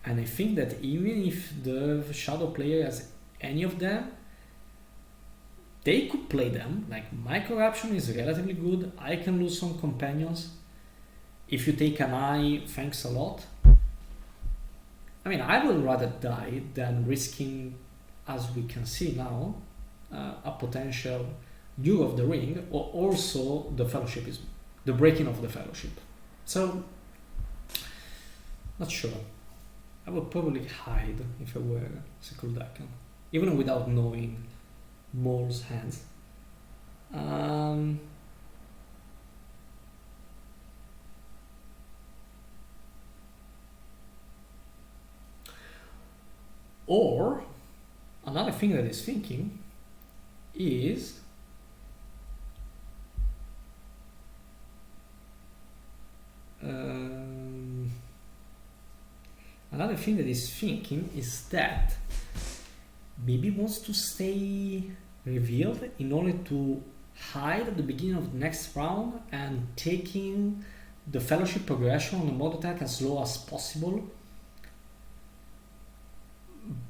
And I think that even if the Shadow player has any of them, they could play them. Like, my corruption is relatively good. I can lose some companions. If you take an eye, thanks a lot. I mean, I would rather die than risking, as we can see now, a potential Lure of the Ring, or also the Fellowship is the breaking of the Fellowship. So, not sure. I would probably hide if I were CircleDakkon, even without knowing Mole's hands. Or another thing that is thinking is that maybe wants to stay revealed in order to hide at the beginning of the next round and taking the Fellowship progression on the mod attack as low as possible.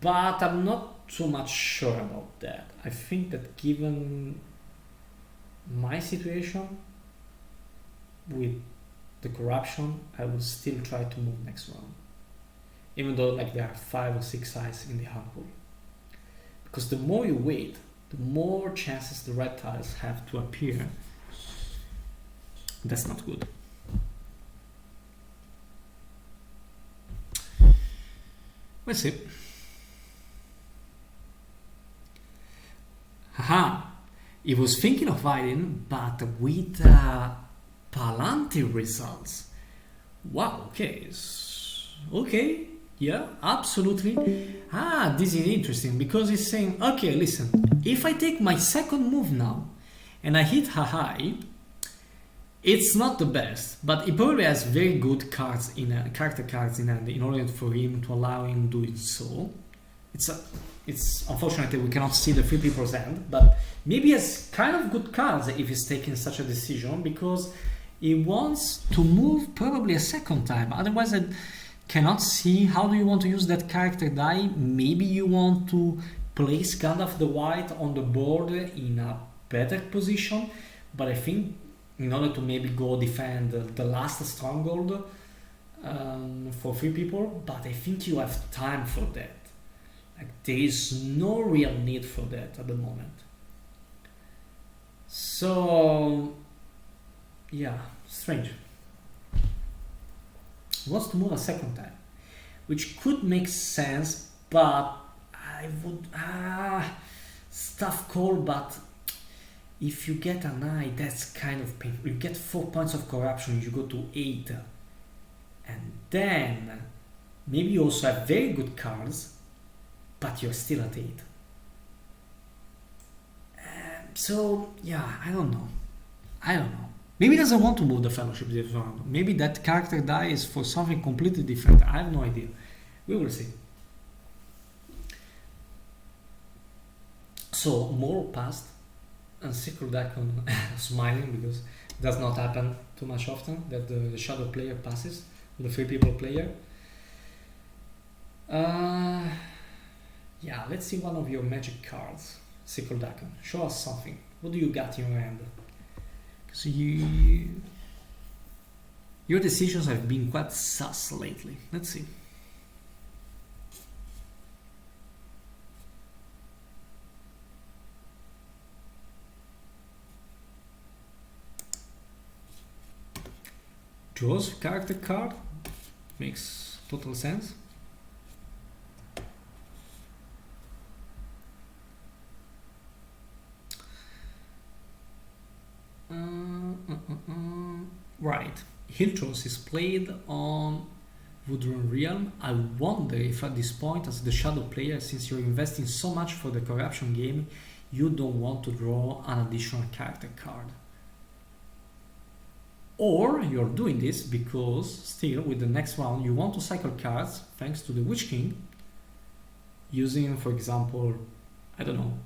But I'm not too much sure about that. I think that given my situation with the corruption, I will still try to move next round, even though like there are 5 or 6 eyes in the hand pool. Because the more you wait, the more chances the red tiles have to appear. That's not good. Let's see. Haha, he was thinking of hiding, but with Palantir results. Wow, okay. Okay, yeah, absolutely. This is interesting because he's saying, okay, listen, if I take my second move now and I hit Hahai, it's not the best, but he probably has very good cards character cards in hand in order for him to allow him doing so. It's unfortunate that we cannot see the 3 people's hand, but maybe he has kind of good cards if he's taking such a decision, because he wants to move probably a second time. Otherwise, I cannot see how do you want to use that character die. Maybe you want to place Gandalf the White on the board in a better position, but I think in order to maybe go defend the last stronghold for 3 people, but I think you have time for that. Like, there is no real need for that at the moment. So, yeah, strange. He wants to move a second time, which could make sense, but I would stuff call. But if you get an eye, that's kind of painful. You get 4 points of corruption, you go to 8, and then maybe you also have very good cards, but you're still at 8. So yeah, I don't know. Maybe he doesn't want to move the fellowship this round. Maybe that character die is for something completely different. I have no idea. We will see. So Moro passed, and CircleDakkon smiling because it does not happen too much often that the shadow player passes to the free people player. Yeah, let's see one of your magic cards. CircleDakkon, show us something. What do you got in your hand? Because your decisions have been quite sus lately. Let's see. Draws character card. Makes total sense. Right. Hiltros is played on Woodrun Realm. I wonder if at this point, as the shadow player, since you're investing so much for the corruption game, you don't want to draw an additional character card. Or you're doing this because still with the next round you want to cycle cards thanks to the Witch King, using, for example, I don't know,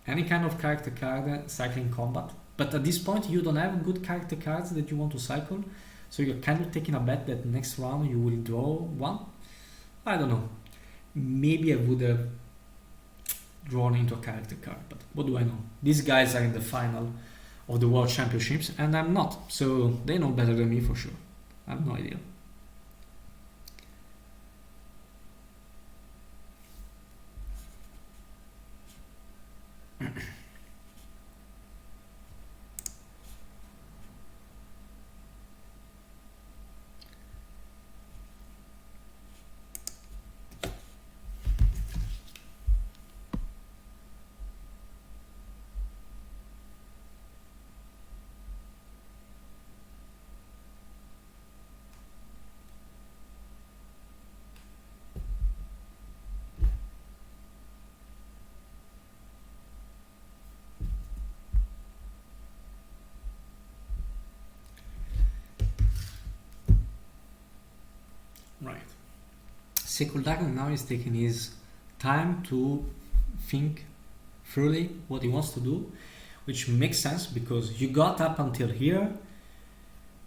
any kind of character card cycling combat. But at this point you don't have good character cards that you want to cycle, so you're kind of taking a bet that next round you will draw one. I don't know. Maybe I would have drawn into a character card, but what do I know? These guys are in the final of the World Championships and I'm not, so they know better than me for sure. I have no idea. Right. CircleDakkon now is taking his time to think thoroughly what he wants to do, which makes sense because you got up until here.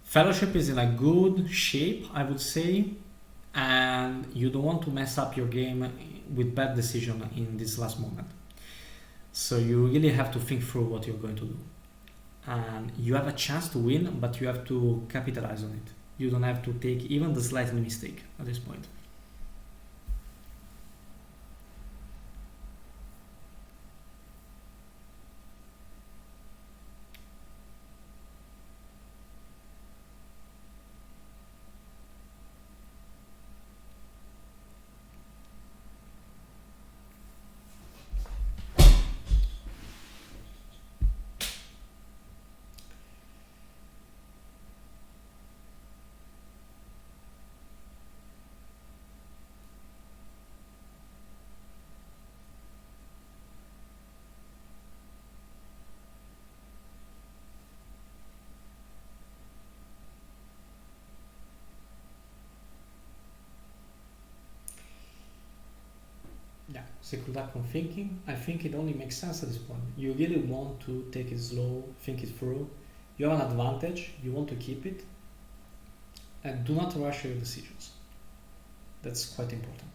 Fellowship is in a good shape, I would say, and you don't want to mess up your game with bad decision in this last moment. So you really have to think through what you're going to do. And you have a chance to win, but you have to capitalize on it. You don't have to take even the slightest mistake at this point. Yeah, CircleDakkon thinking. I think it only makes sense at this point. You really want to take it slow, think it through. You have an advantage, you want to keep it, and do not rush your decisions. That's quite important.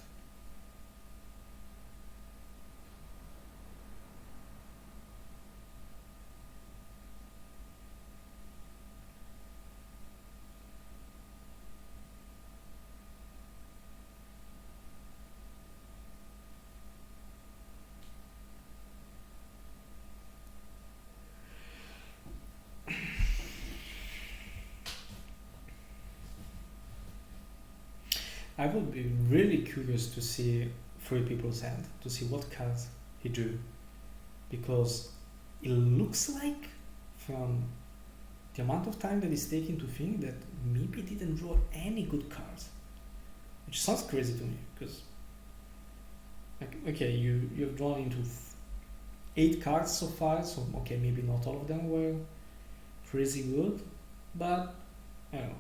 I would be really curious to see three people's hand, to see what cards he drew, because it looks like from the amount of time that he's taking to think that maybe he didn't draw any good cards, which sounds crazy to me, because like, okay, you've drawn into 8 cards so far, so okay, maybe not all of them were crazy good, but I don't know.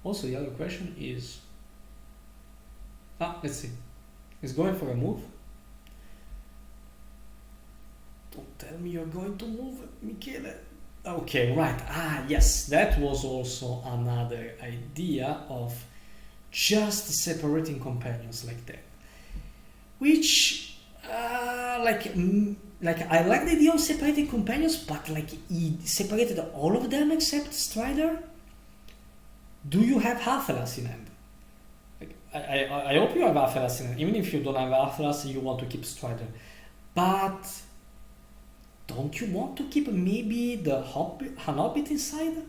Also, the other question is, let's see, he's going for a move. Don't tell me you're going to move, Michele. Okay, right. Yes, that was also another idea of just separating companions like that. Which, like I like the idea of separating companions, but like he separated all of them except Strider. Do you have Athelas in hand? Like, I hope you have Athelas in hand. Even if you don't have Athelas, you want to keep Strider. But don't you want to keep maybe the Hobbit inside?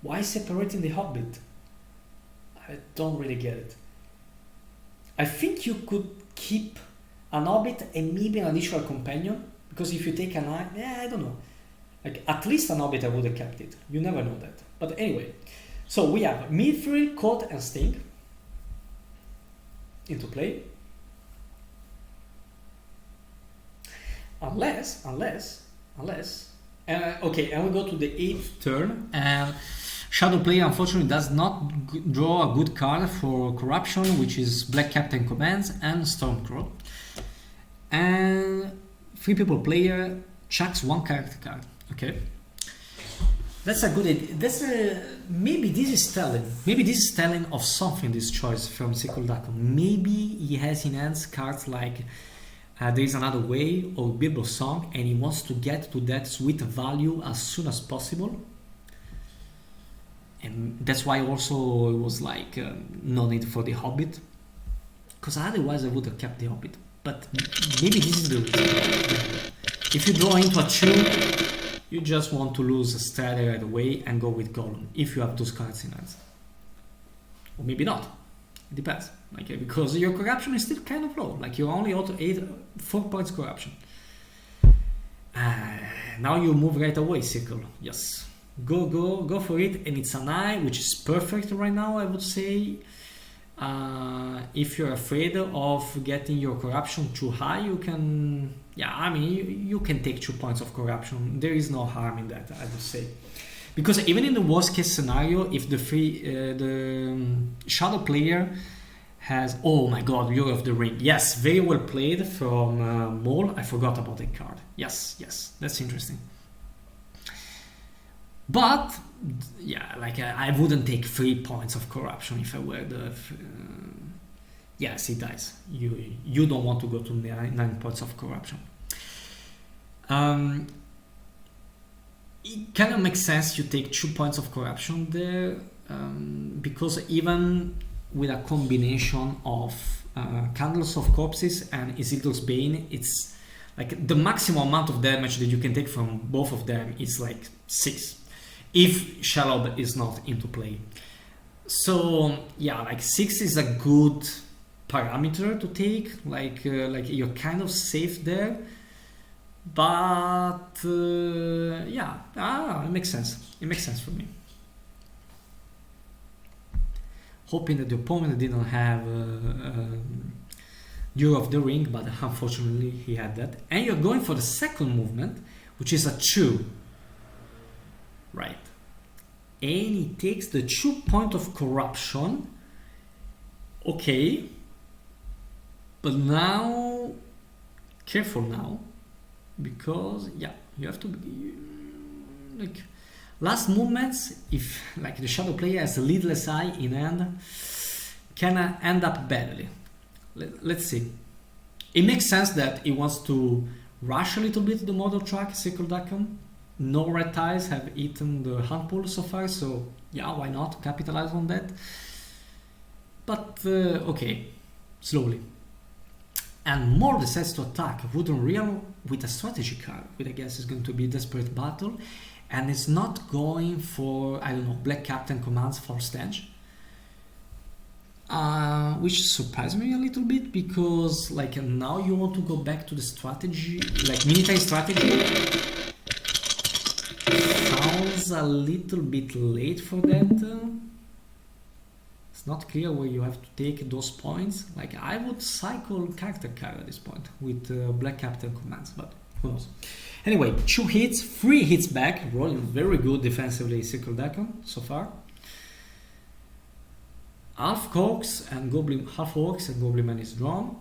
Why separating the Hobbit? I don't really get it. I think you could keep an Hobbit and maybe an additional companion, because if you take an eye, I don't know. Like, at least an Hobbit I would have kept it. You never know that. But anyway, so we have Mithril, Coat, and Sting into play. Unless, okay, and we go to the 8th turn, and Shadow player unfortunately does not draw a good card for Corruption, which is Black Captain Commands and Stormcrow. And 3 people player chucks 1 character card. Okay, that's a good idea. Maybe this is telling. Maybe this is telling of something. This choice from CircleDakkon. Maybe he has in hands cards like There Is Another Way or Bible Song, and he wants to get to that sweet value as soon as possible. And that's why also it was like no need for the Hobbit, because otherwise I would have kept the Hobbit. But maybe this is the reason. If you draw into a 2, you just want to lose a Strider right away and go with Gollum if you have those cards in hand. Or maybe not. It depends. Like, because your corruption is still kind of low. Like, you're only auto 4 points corruption. Now you move right away, Circle. Yes. Go for it. And it's an eye, which is perfect right now, I would say. If you're afraid of getting your corruption too high, you can... Yeah, I mean, you can take 2 points of corruption. There is no harm in that, I would say. Because even in the worst case scenario, if the Shadow player has... Oh my god, Lure of the Ring. Yes, very well played from Mole. I forgot about that card. Yes, that's interesting. But, yeah, like I wouldn't take 3 points of corruption if I were the... yes, he dies. You don't want to go to 9 points of corruption. It kind of makes sense you take 2 points of corruption there, because even with a combination of Candles of Corpses and Isildur's Bane, it's like the maximum amount of damage that you can take from both of them is like 6. If Shelob is not into play. So yeah, like 6 is a good parameter to take, like you're kind of safe there. But yeah, it makes sense. It makes sense for me. Hoping that the opponent didn't have Lure of the Ring, but unfortunately he had that. And you're going for the second movement, which is a 2. Right. And he takes the 2 point of corruption. Okay. But now, careful now. Because, yeah, you have to be, like, last movements, if, like, the Shadow player has a Lidless Eye in hand, can end up badly. Let's see. It makes sense that he wants to rush a little bit the model track, CircleDakkon. No red ties have eaten the hunt pool so far, so yeah, why not capitalize on that? But okay, slowly. and Mole decides to attack Wooden Real with a strategy card, which I guess is going to be Desperate Battle, and it's not going for, I don't know, Black Captain commands for Stench. Which surprised me a little bit, because like now you want to go back to the strategy, like military strategy. Sounds a little bit late for that. It's not clear where you have to take those points. Like I would cycle character card at this point with Black Captain commands, but who knows. Anyway, 2 hits, 3 hits back, rolling very good defensively CircleDakkon so far. Half Orcs and Goblin Man is drawn,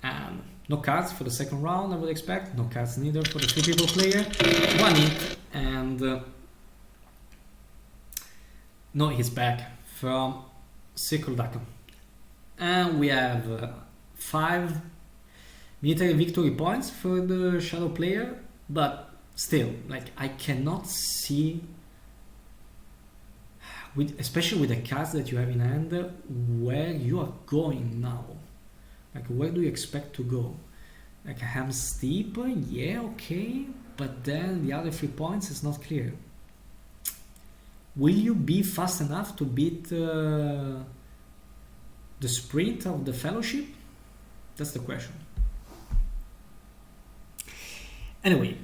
and no cards for the second round. I would expect no cards neither for the 3 people player. 1 hit and no hits back from CircleDakkon, and we have 5 military victory points for the shadow player, but still, like I cannot see, especially with the cards that you have in hand, where you are going now. Like where do you expect to go? Like a Ham Steep, yeah, okay, but then the other 3 points is not clear. Will you be fast enough to beat the sprint of the Fellowship? That's the question. Anyway,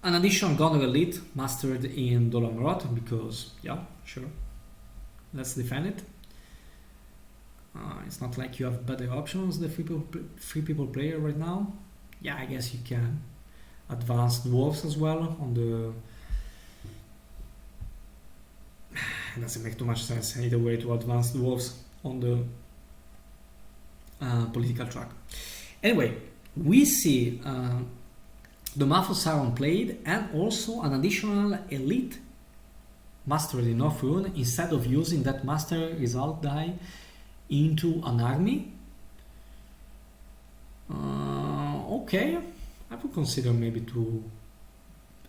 an additional Gondor Elite mastered in Dolomarot, because yeah, sure, let's defend it. It's not like you have better options, the 3 people player right now. Yeah, I guess you can advance dwarves as well on the... It doesn't make too much sense either way to advance dwarves on the political track. Anyway, we see the Mouth of Sauron played, and also an additional elite mastered in Northrune, instead of using that master result die into an army. Okay, I would consider maybe to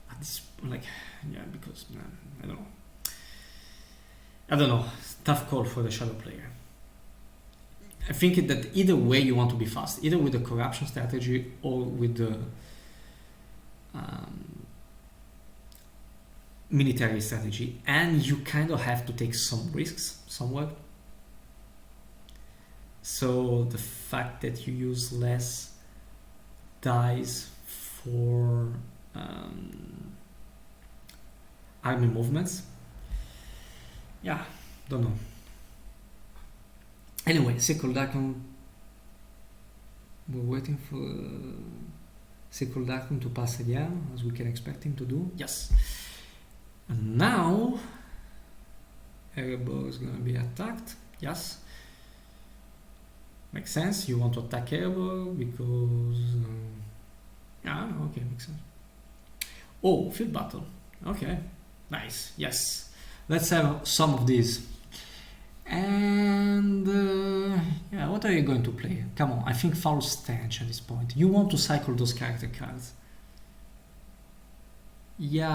at this, like, yeah, because I don't know, tough call for the shadow player. I think that either way you want to be fast, either with the corruption strategy or with the military strategy, and you kind of have to take some risks somewhere. So the fact that you use less dice for army movements, yeah, don't know. Anyway, CircleDakkon, we're waiting for CircleDakkon to pass again, as we can expect him to do. Yes. And now Erebor is going to be attacked. Yes. Makes sense. You want to attack Erebor because... okay, makes sense. Oh, field battle. Okay. Nice. Yes. Let's have some of these. And yeah, what are you going to play? Come on, I think Foul Stench at this point. You want to cycle those character cards. Yeah,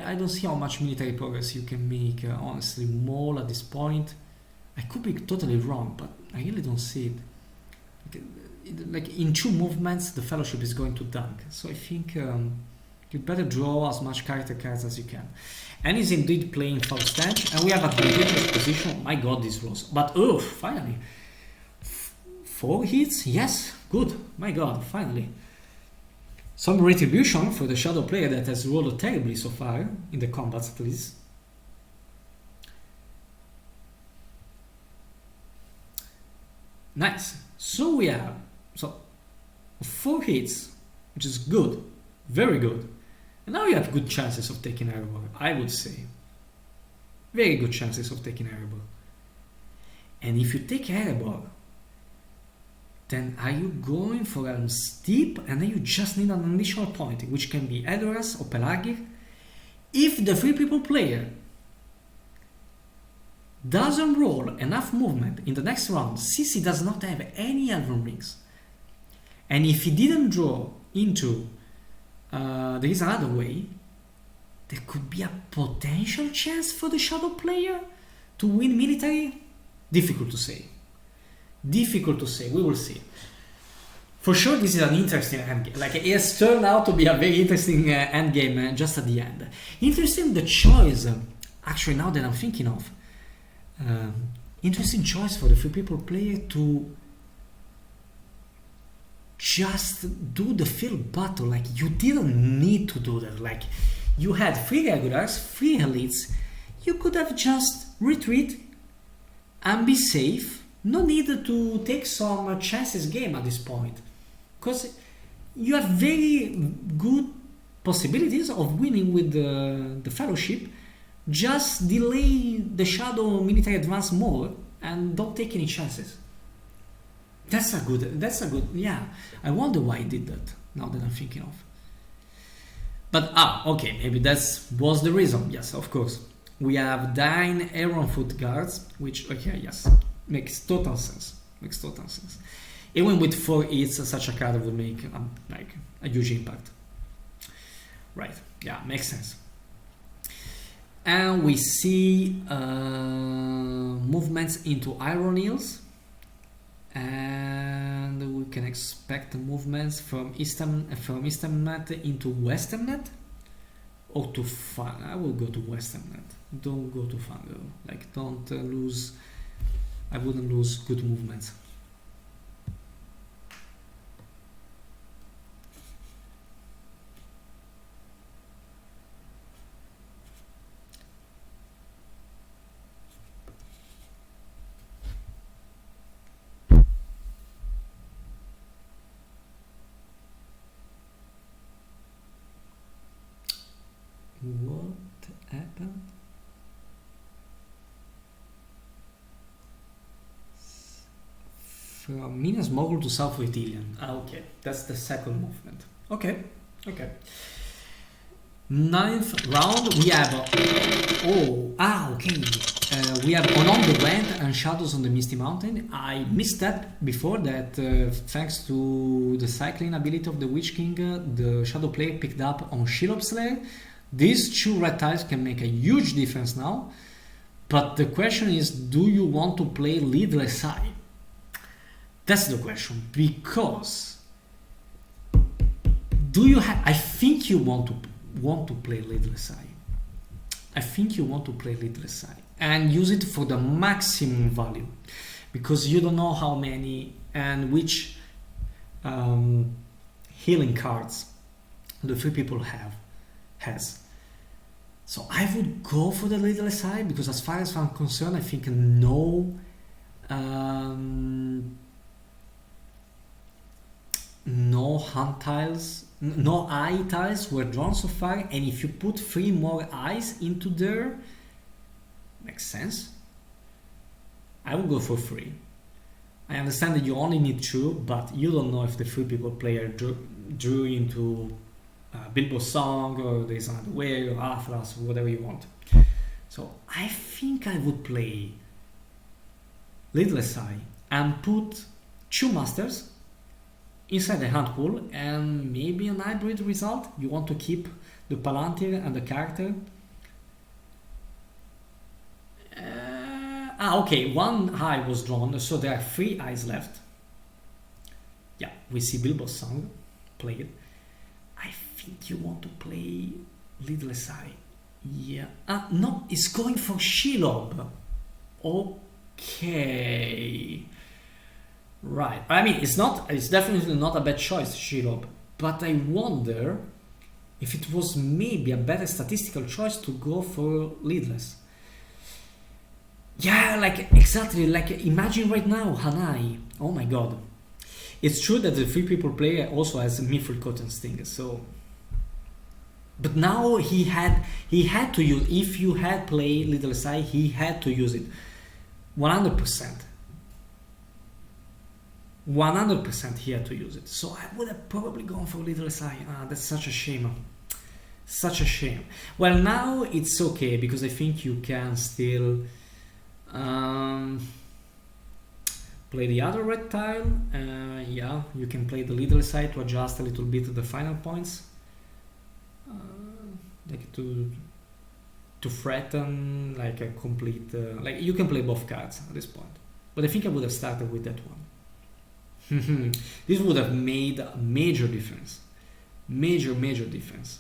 I don't see how much military progress you can make, honestly. Mole at this point. I could be totally wrong, but I really don't see it. Like in 2 movements, the Fellowship is going to dunk. So I think you'd better draw as much character cards as you can. And he's indeed playing Foul Stench, and we have advantageous position. My god, these rolls. But oh, finally. 4 hits? Yes, good. My god, finally. Some retribution for the shadow player that has rolled terribly so far in the combats, at least. Nice. So we have 4 hits, which is good, very good. And now you have good chances of taking Erebor, I would say. Very good chances of taking Erebor. And if you take Erebor, then are you going for a steep, and then you just need an additional point, which can be Edoras or Pelagir. If the 3 people player doesn't roll enough movement in the next round, since he does not have any Elven Rings, and if he didn't draw into there is another way, there could be a potential chance for the shadow player to win military. Difficult to say. We will see. For sure, this is an interesting endgame. Like, it has turned out to be a very interesting endgame just at the end. Interesting the choice, actually, now that I'm thinking of, interesting choice for the free people player to just do the field battle. Like, you didn't need to do that. Like, you had 3 regulars, 3 elites. You could have just retreat and be safe. No need to take some chances game at this point, because you have very good possibilities of winning with the fellowship. Just delay the shadow military advance more and don't take any chances. That's a good, yeah. I wonder why I did that, now that I'm thinking of. But, okay, maybe that was the reason. Yes, of course. We have 9 Iron Foot Guards, which, okay, yes, makes total sense. Even with 4 hits, such a card would make like a huge impact. Right, yeah, makes sense. And we see movements into Iron Hills, and we can expect movements from Eastern Net into Western Net, or to Fun. I will go to Western Net. Don't go to Fun. Like, don't lose. I wouldn't lose good movements. What happened? From Minas Mogul to South Rutilian. Okay, that's the second movement. Okay. 9th round, we have we have Unarmed the Wind and Shadows on the Misty Mountain. I missed that before that. Thanks to the cycling ability of the Witch King, the Shadow player picked up on Shelob Slayer. These 2 red tiles can make a huge difference now. But the question is, do you want to play Leadless Eye? That's the question, because I think you want to play Leadless Eye. I think you want to play Leadless Eye and use it for the maximum value, because you don't know how many and which healing cards the 3 people has. So I would go for the Leadless Eye, because as far as I'm concerned, I think no hunt tiles, no eye tiles were drawn so far, and if you put 3 more eyes into there, makes sense. I will go for 3. I understand that you only need 2, but you don't know if the 3 people player drew into Bilbo's Song, or there's another way, or Athras, or whatever you want. So I think I would play Leadless Eye and put 2 masters inside the hand pool, and maybe an hybrid result. You want to keep the Palantir and the character. Okay, 1 eye was drawn, so there are 3 eyes left. Yeah, we see Bilbo's Song played. I think you want to play Leadless Eye. Yeah. No, it's going for Shelob. Okay. Right. I mean, it's definitely not a bad choice, Shelob. But I wonder if it was maybe a better statistical choice to go for Leadless. Yeah, like, exactly. Like, imagine right now, Hanai. Oh my god. It's true that the 3 people player also has a Mithril Cotton Stinger, so... But now he had to use... If you had played Leadless Eye, he had to use it. 100%. 100% he had to use it. So I would have probably gone for Leadless Eye. That's such a shame. Such a shame. Well, now it's okay, because I think you can still... play the other red tile. Yeah, you can play the Leadless Eye to adjust a little bit the final points, like to threaten like a complete like you can play both cards at this point, but I think I would have started with that one. This would have made a major difference. Major difference.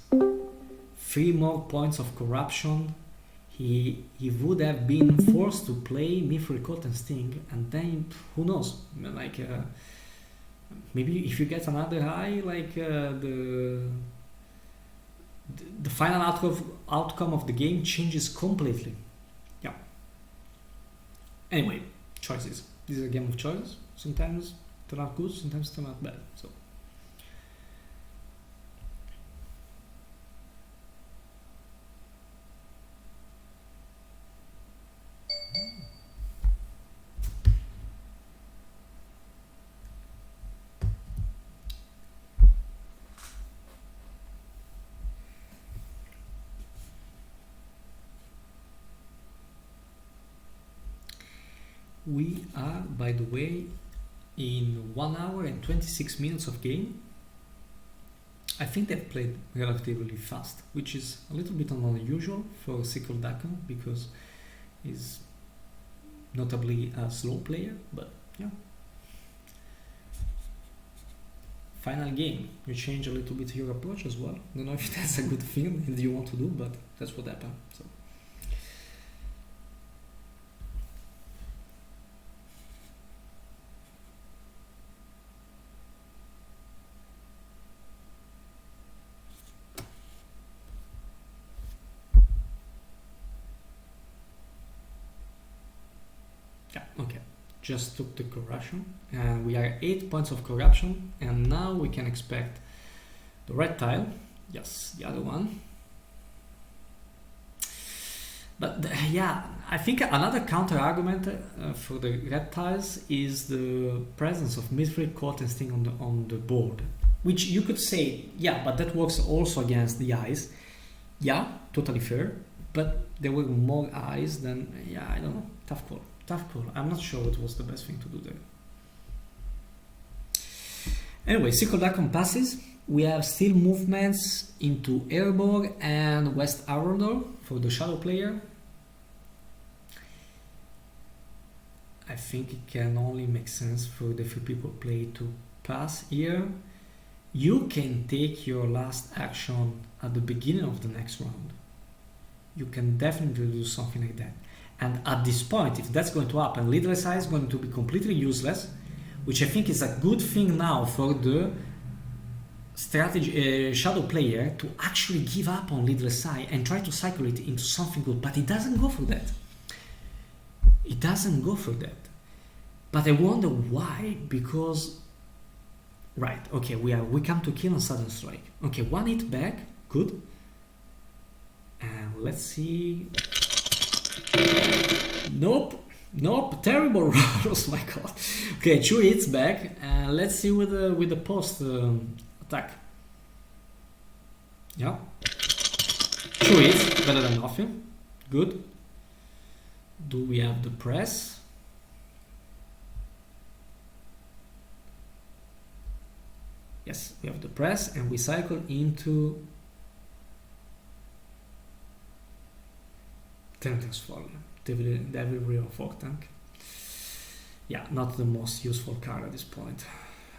3 more points of corruption. He would have been forced to play Mithril Coat and Sting, and then who knows? Like maybe if you get another eye, like the final outcome of the game changes completely. Yeah. Anyway, choices. This is a game of choices. Sometimes turn out good, sometimes turn out bad. So. We are, by the way, in 1 hour and 26 minutes of game. I think they've played relatively fast, which is a little bit unusual for CircleDakkon because he's notably a slow player, but yeah. Final game, you change a little bit your approach as well. Don't know if that's a good thing that you want to do, but that's what happened. So. Okay, just took the corruption and we are 8 points of corruption, and now we can expect the red tile. Yes, the other one. But yeah, I think another counter argument for the red tiles is the presence of Mithril Coat and Sting on the board, which you could say, yeah, but that works also against the eyes. Yeah, totally fair, but there were more eyes than, yeah, I don't know, tough call. I'm not sure it was the best thing to do there. Anyway, CircleDakkon passes. We have still movements into Erebor and West Arador for the shadow player. I think it can only make sense for the 3 people play to pass here. You can take your last action at the beginning of the next round. You can definitely do something like that. And at this point, if that's going to happen, Lidless Eye is going to be completely useless, which I think is a good thing now for the strategy shadow player to actually give up on Lidless Eye and try to cycle it into something good. But it doesn't go for that. It doesn't go for that. But I wonder why, because right, okay, we come to kill on Sudden Strike. Okay, 1 hit back, good. And let's see. Nope, terrible rolls, my god. Okay, 2 hits back, and let's see with the post attack. Yeah, 2 hits, better than nothing. Good. Do we have the press? Yes, we have the press, and we cycle into Tenter's Fall, Devil Real Folk Tank. Yeah, not the most useful card at this point.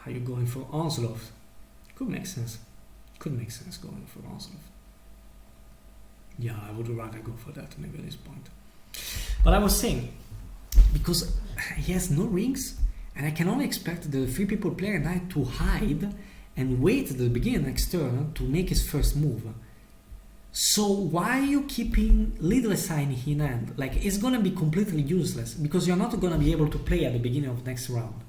Are you going for Onslaught? Could make sense. Could make sense going for Onslaught. Yeah, I would rather go for that maybe at this point. But I was saying, because he has no rings, and I can only expect the 3 people player knight to hide and wait at the beginning next turn to make his first move. So why are you keeping Lidless Eye in hand? Like, it's gonna be completely useless because you're not gonna be able to play at the beginning of next round.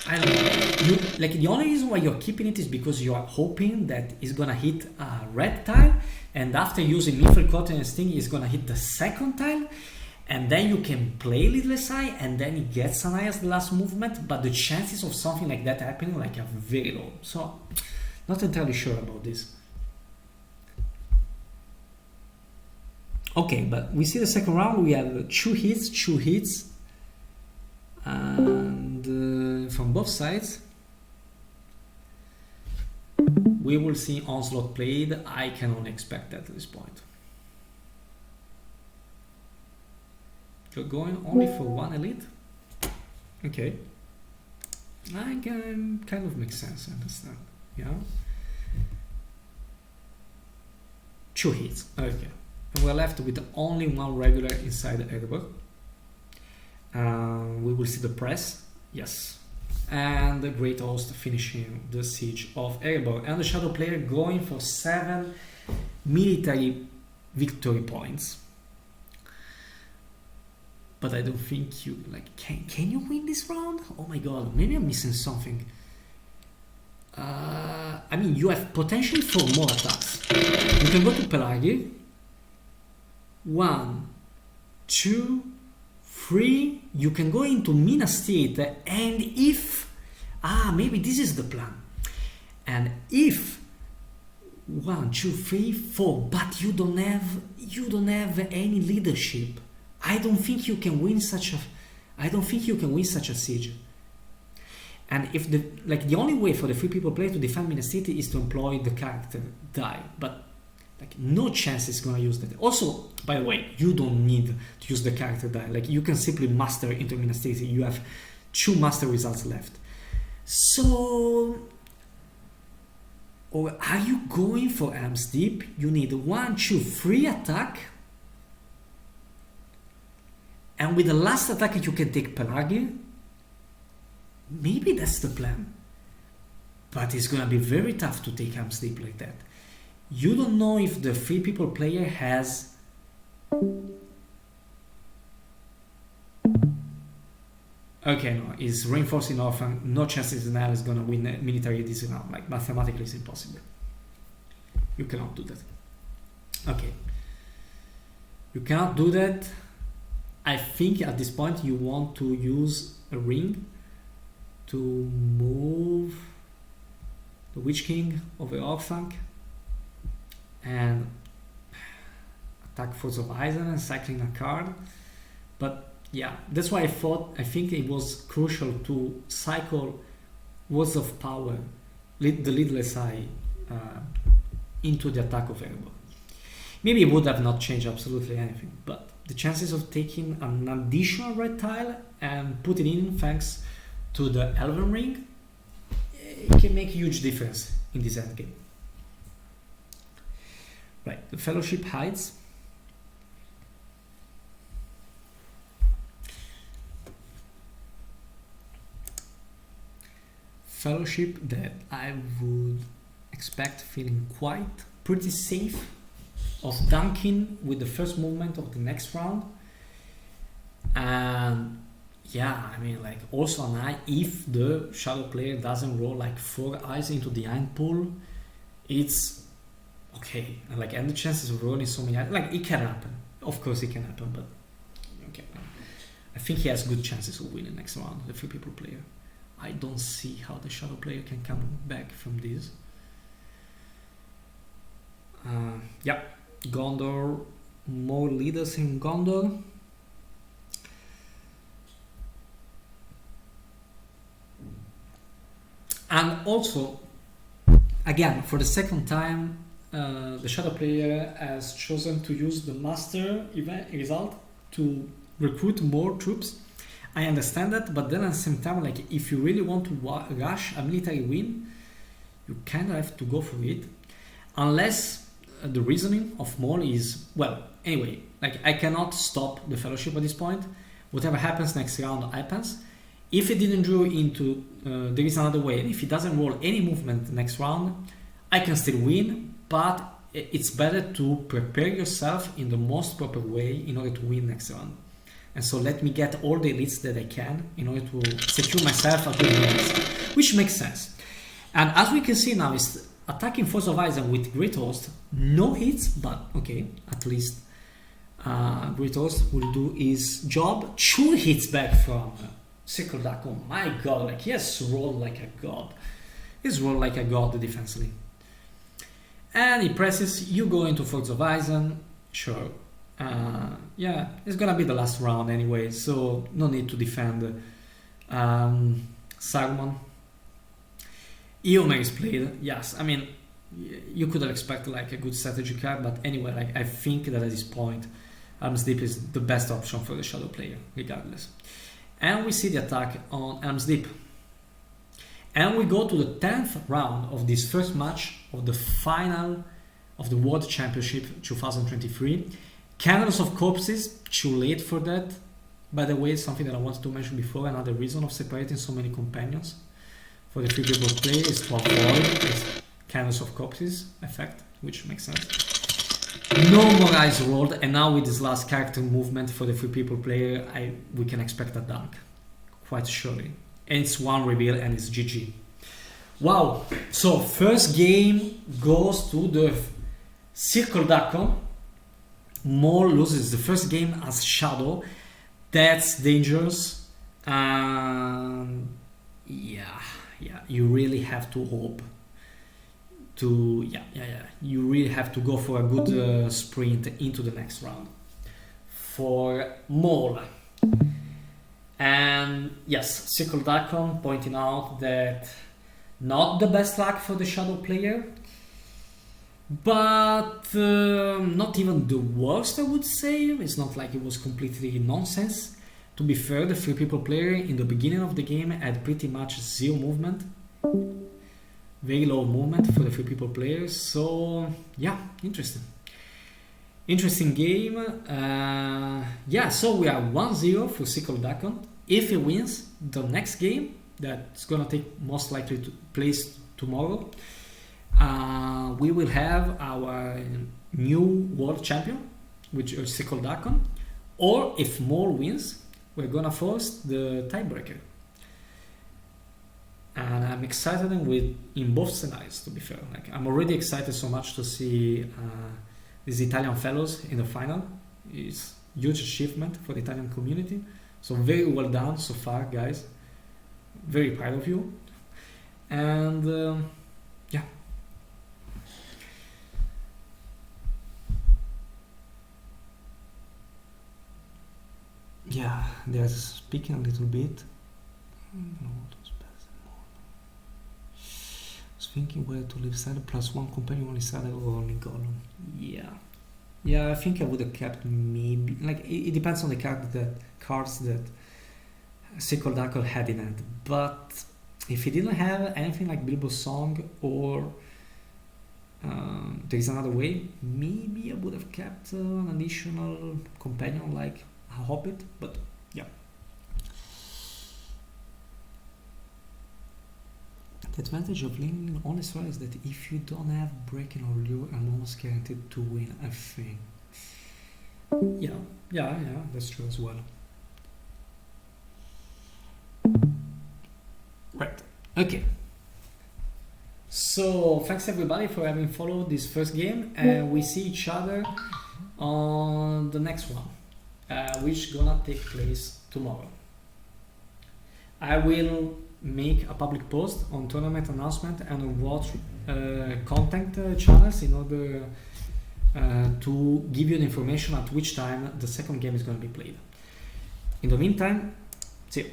I don't know. Like, the only reason why you're keeping it is because you are hoping that it's gonna hit a red tile, and after using Mithril Coat and Sting, it's gonna hit the second tile, and then you can play Lidless Eye, and then it gets an eye as the last movement, but the chances of something like that happening like are very low. So, not entirely sure about this. Okay, but we see the second round, we have 2 hits, and from both sides. We will see Onslaught played. I can only expect that at this point. You're going only for one elite? Okay. I can kind of makes sense, I understand. Yeah. 2 hits. Okay. And we're left with only one regular inside Erebor. We will see the press. Yes. And the Great Host finishing the siege of Erebor. And the Shadow player going for 7 military victory points. But I don't think you like. Can you win this round? Oh my god! Maybe I'm missing something. I mean, you have potential for more attacks. You can go to Pelagi. 1, 2, 3. You can go into Minas State, and if maybe this is the plan. And if 1, 2, 3, 4, but you don't have any leadership. I don't think you can win such a siege. And if the only way for the 3 people player to defend Minas City is to employ the character die, but like no chance is gonna use that. Also, by the way, you don't need to use the character die. Like you can simply master into Minas City. You have 2 master results left. So, or are you going for Elm's Deep? You need 1, 2, 3 attack. And with the last attack you can take Pelagi. Maybe that's the plan. But it's gonna be very tough to take Helm's Deep like that. You don't know if the 3 people player has... Okay, no, is reinforcing Orphan. No chances Nile is gonna win military this round. Like mathematically it's impossible. You cannot do that. Okay. You cannot do that. I think at this point you want to use a ring to move the Witch King over Orphank and attack Force of Eisen and cycling a card. But yeah, that's why I think it was crucial to cycle Words of Power, the Lidless Eye, into the attack of Erebor. Maybe it would have not changed absolutely anything, but the chances of taking an additional red tile and put it in thanks to the Elven Ring, it can make a huge difference in this endgame. Right, the Fellowship hides. Fellowship that I would expect feeling quite pretty safe of dunking with the first movement of the next round. And yeah, I mean, like also an eye, if the Shadow player doesn't roll like 4 eyes into the Iron Pool, it's okay. And the chances of rolling so many eyes, like it can happen. Of course it can happen, but okay. I think he has good chances of winning next round, the 3 people player. I don't see how the Shadow player can come back from this. Yeah, Gondor, more leaders in Gondor. And also, again, for the second time, the Shadow player has chosen to use the Master event result to recruit more troops. I understand that, but then at the same time, like if you really want to rush a military win, you kind of have to go for it, unless the reasoning of Maul is, well, anyway, like I cannot stop the Fellowship at this point. Whatever happens next round happens. If it didn't draw into, there is another way. And if it doesn't roll any movement next round, I can still win, but it's better to prepare yourself in the most proper way in order to win next round. And so let me get all the elites that I can in order to secure myself at good wins, which makes sense. And as we can see now, is attacking Force of Eisen with Great Host, no hits, but okay, at least Great Host will do his job. 2 hits back from CircleDakkon. My god, like he has rolled like a god. He's rolled like a god defensively. And he presses, you go into Force of Eisen, sure. Yeah, it's gonna be the last round anyway, so no need to defend Saruman. Eomer is played, yes, I mean, you could have expected like a good strategy card, but anyway, like I think that at this point, Helm's Deep is the best option for the Shadow player, regardless. And we see the attack on Helm's Deep. And we go to the 10th round of this first match of the final of the World Championship 2023. Candles of Corpses, too late for that. By the way, something that I wanted to mention before, another reason of separating so many companions for the 3 people play is to avoid this Candles of Corpses effect, which makes sense. No more eyes rolled, and now with this last character movement for the 3 people player, we can expect a dunk, quite surely. And it's one reveal and it's GG. Wow, so first game goes to the CircleDakkon. Mole loses the first game as Shadow. That's dangerous. Yeah, you really have to hope to, you really have to go for a good sprint into the next round for Mole. And yes, CircleDakkon pointing out that not the best luck for the Shadow player, but not even the worst, I would say. It's not like it was completely nonsense. To be fair, the 3 people player in the beginning of the game had pretty much 0 movement, very low movement for the 3 people players. So yeah, interesting game. So we are 1-0 for CircleDakkon. If he wins the next game, that's gonna take most likely to place tomorrow, we will have our new world champion, which is CircleDakkon. Or if Mole wins, we're gonna force the tiebreaker. And I'm excited in both scenarios, to be fair. Like, I'm already excited so much to see these Italian fellows in the final. It's a huge achievement for the Italian community. So very well done so far, guys. Very proud of you. And they're speaking a little bit. I was thinking whether to leave Saddle plus 1 companion, only Saddle or only Golem. Yeah, I think I would have kept maybe, like, it depends on the cards that CircleDakkon had in hand. But if he didn't have anything like Bilbo's Song or there is another way, maybe I would have kept an additional companion like a Hobbit, but yeah. The advantage of leaning on this one is that if you don't have Breaking or Lure, I'm almost guaranteed to win a thing. Yeah, that's true as well. Right, okay. So thanks everybody for having followed this first game, and we see each other on the next one, which gonna take place tomorrow. I will make a public post on tournament announcement and on what content channels in order to give you the information at which time the second game is going to be played. In the meantime, see you.